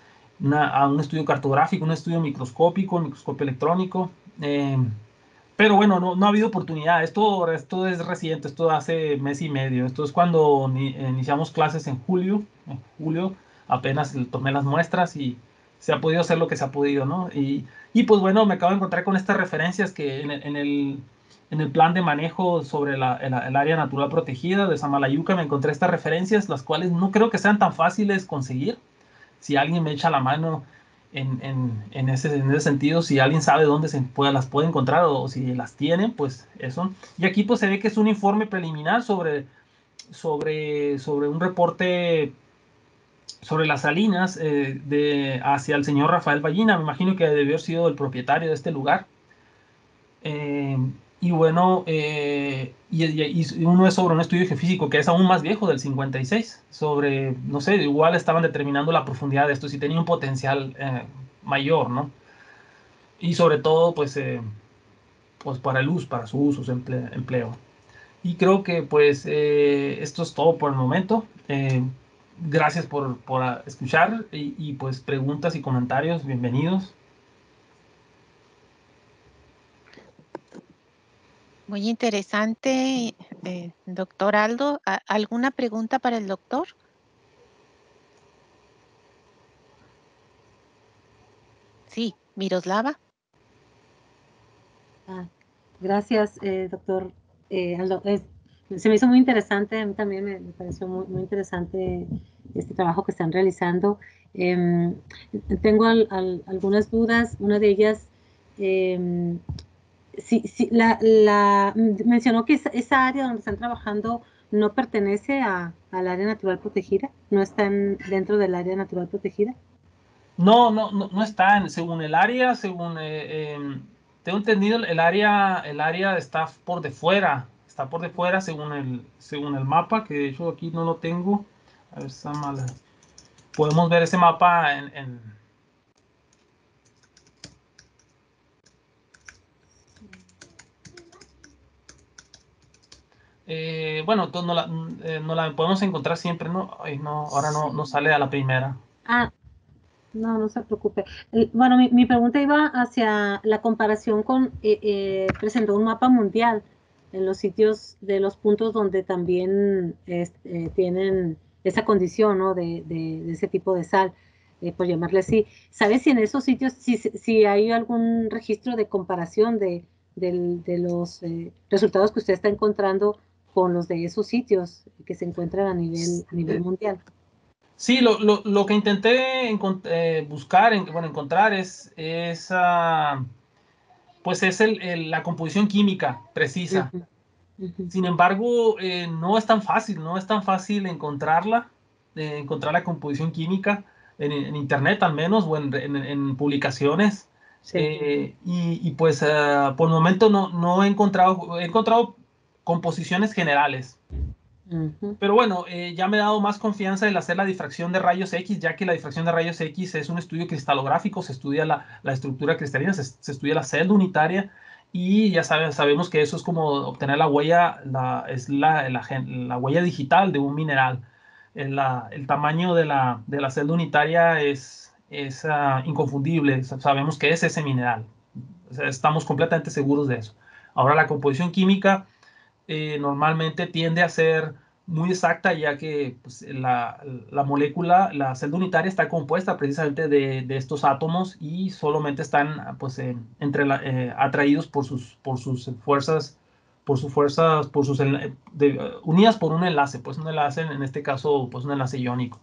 a un estudio cartográfico, un estudio microscópico, microscopio electrónico. Pero bueno, no ha habido oportunidad. Esto es reciente, esto hace mes y medio. Esto es cuando iniciamos clases en julio. En julio apenas tomé las muestras y se ha podido hacer lo que se ha podido, ¿no? Y pues bueno, me acabo de encontrar con estas referencias que en el plan de manejo sobre el área natural protegida de Samalayuca me encontré estas referencias, las cuales no creo que sean tan fáciles conseguir. Si alguien me echa la mano en ese sentido, si alguien sabe dónde las puede encontrar o si las tienen, pues eso. Y aquí pues se ve que es un informe preliminar sobre un reporte sobre las salinas hacia el señor Rafael Ballina. Me imagino que debió haber sido el propietario de este lugar. Y bueno, y uno es sobre un estudio geofísico que es aún más viejo, del 56, sobre, no sé, igual estaban determinando la profundidad de esto, si tenía un potencial mayor, ¿no? Y sobre todo, pues para su uso, su empleo. Y creo que pues esto es todo por el momento. Gracias por escuchar y pues preguntas y comentarios, bienvenidos. Muy interesante, doctor Aldo. ¿Alguna pregunta para el doctor? Sí, Miroslava. Gracias, doctor Aldo. Se me hizo muy interesante, a mí también me pareció muy interesante este trabajo que están realizando. Tengo algunas dudas, una de ellas, mencionó que esa área donde están trabajando no pertenece al área natural protegida, no están dentro del área natural protegida. No están, según el área, tengo entendido, el área está por de fuera, según el mapa, que de hecho aquí no lo tengo. A ver, está mal. Podemos ver ese mapa bueno, entonces no la podemos encontrar siempre, ¿no? Ay, no, ahora no sale a la primera. No se preocupe. Bueno, mi pregunta iba hacia la comparación con, presentó un mapa mundial en los sitios de los puntos donde también tienen esa condición, ¿no? de ese tipo de sal, por llamarle así. ¿Sabes si en esos sitios, si hay algún registro de comparación de los resultados que usted está encontrando con los de esos sitios que se encuentran a nivel mundial? Sí, lo que intenté buscar, encontrar pues es la composición química precisa. Sin embargo, no es tan fácil encontr encontrar la composición química en internet al menos, o en publicaciones. Sí. Y pues por el momento no he encontrado composiciones generales. Pero bueno, ya me he dado más confianza en hacer la difracción de rayos X, ya que la difracción de rayos X es un estudio cristalográfico, se estudia la estructura cristalina, se estudia la celda unitaria, y ya sabemos que eso es como obtener la huella, la huella digital de un mineral. El tamaño de la celda unitaria es inconfundible, sabemos que es ese mineral. O sea, estamos completamente seguros de eso. Ahora, la composición química normalmente tiende a ser muy exacta, ya que pues, la molécula, la celda unitaria está compuesta precisamente de estos átomos, y solamente están pues, atraídos por sus fuerzas, unidas por un enlace, pues un enlace, en este caso, pues un enlace iónico.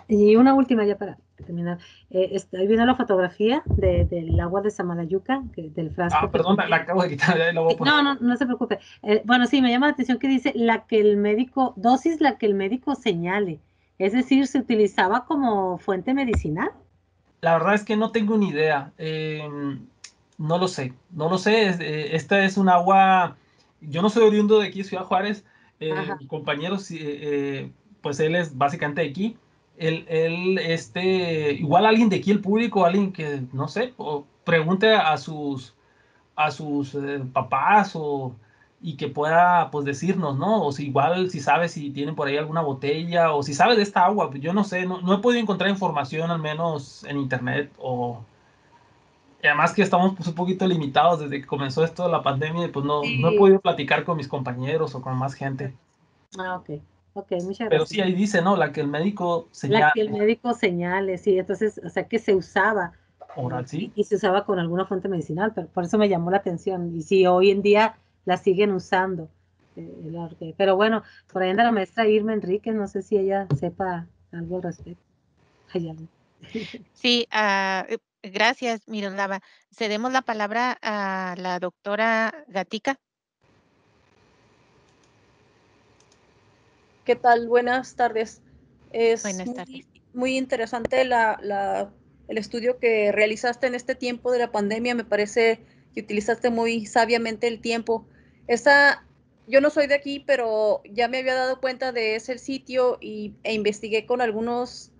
Y una última ya para terminar. Estoy viendo la fotografía del agua de Samalayuca, del frasco. Perdón, la acabo de quitar, la voy a poner. No se preocupe. Bueno, sí, me llama la atención que dice dosis la que el médico señale. Es decir, ¿se utilizaba como fuente medicinal? La verdad es que no tengo ni idea. No lo sé. Esta es un agua. Yo no soy oriundo de aquí, Ciudad Juárez. Mi compañero, pues él es básicamente de aquí. Igual alguien de aquí, el público, alguien que, no sé, o pregunte a sus papás, y que pueda pues decirnos, ¿no? O si igual, si sabe si tienen por ahí alguna botella, o si sabe de esta agua, pues yo no sé, no he podido encontrar información, al menos en internet, y además que estamos pues un poquito limitados desde que comenzó esto de la pandemia, y pues no he Sí. podido platicar con mis compañeros o con más gente. Ok, muchas Pero gracias. sí, ahí dice, ¿no? La que el médico La señala. que el médico señale, sí, entonces, o sea, que se usaba. Oral, sí. Y se usaba con alguna fuente medicinal, pero por eso me llamó la atención. Y si hoy en día la siguen usando. Pero bueno, por ahí anda la maestra Irma Enríquez, no sé si ella sepa algo al respecto. Sí, gracias, Miroslava. Cedemos la palabra a la doctora Gatica. ¿Qué tal? Buenas tardes. Es Buenas tardes. muy interesante el estudio que realizaste en este tiempo de la pandemia. Me parece que utilizaste muy sabiamente el tiempo. Yo no soy de aquí, pero ya me había dado cuenta de ese sitio e investigué con algunos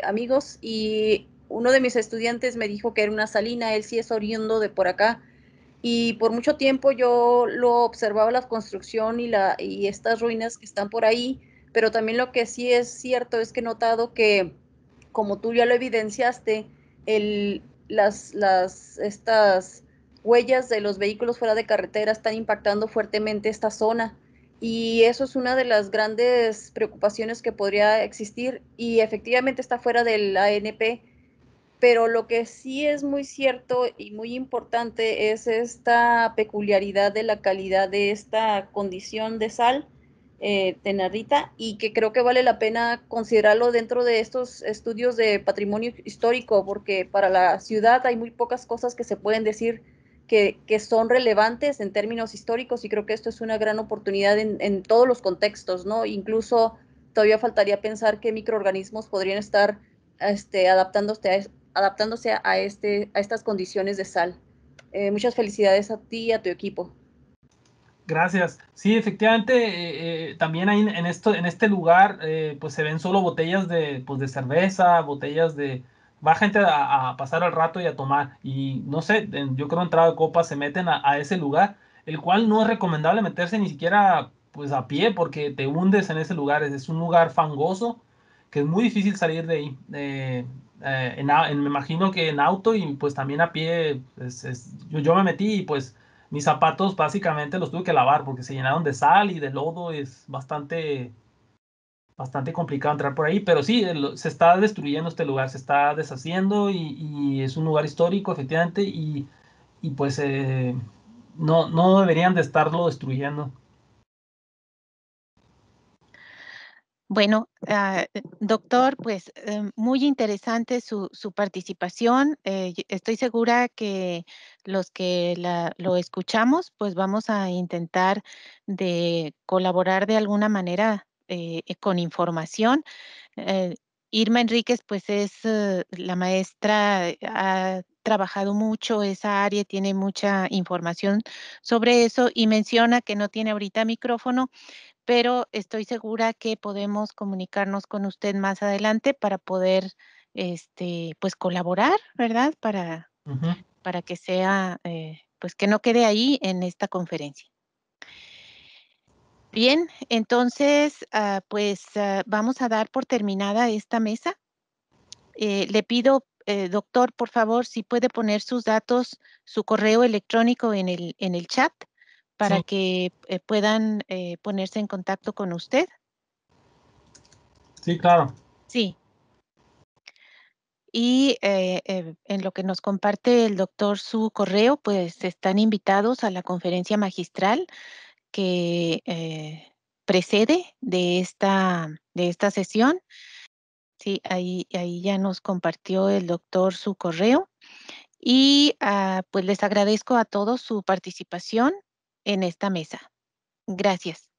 amigos, y uno de mis estudiantes me dijo que era una salina. Él sí es oriundo de por acá. Y por mucho tiempo yo lo observaba, la construcción y estas ruinas que están por ahí, pero también lo que sí es cierto es que he notado que, como tú ya lo evidenciaste, estas huellas de los vehículos fuera de carretera están impactando fuertemente esta zona, y eso es una de las grandes preocupaciones que podría existir, y efectivamente está fuera del ANP, pero lo que sí es muy cierto y muy importante es esta peculiaridad de la calidad de esta condición de sal, ternarita, y que creo que vale la pena considerarlo dentro de estos estudios de patrimonio histórico, porque para la ciudad hay muy pocas cosas que se pueden decir que son relevantes en términos históricos, y creo que esto es una gran oportunidad en todos los contextos, ¿no? Incluso todavía faltaría pensar qué microorganismos podrían estar adaptándose a estas condiciones de sal. Muchas felicidades a ti y a tu equipo. Gracias. Sí, efectivamente, también ahí en este lugar, pues se ven solo botellas pues de cerveza, botellas de... Va gente a pasar el rato y a tomar. Y no sé, yo creo entrada de copas se meten a ese lugar, el cual no es recomendable meterse ni siquiera pues a pie porque te hundes en ese lugar. Es un lugar fangoso que es muy difícil salir de ahí. Me imagino que en auto y pues también a pie, yo me metí y pues mis zapatos básicamente los tuve que lavar porque se llenaron de sal y de lodo. Es bastante complicado entrar por ahí, pero sí, se está destruyendo este lugar, se está deshaciendo y es un lugar histórico, efectivamente, y pues no deberían de estarlo destruyendo. Bueno, doctor, pues muy interesante su participación. Estoy segura que los que lo escuchamos, pues vamos a intentar de colaborar de alguna manera con información. Eh, Irma Enríquez, pues es la maestra, ha trabajado mucho esa área, tiene mucha información sobre eso y menciona que no tiene ahorita micrófono, pero estoy segura que podemos comunicarnos con usted más adelante para poder, pues colaborar, ¿verdad? Para que sea, pues que no quede ahí en esta conferencia. Bien, entonces, vamos a dar por terminada esta mesa. Le pido, doctor, por favor, si puede poner sus datos, su correo electrónico en el chat para Sí. que puedan ponerse en contacto con usted. Sí, claro. Sí. Y en lo que nos comparte el doctor su correo, pues están invitados a la conferencia magistral que precede de esta sesión. Sí, ahí ya nos compartió el doctor su correo. Y pues les agradezco a todos su participación en esta mesa. Gracias.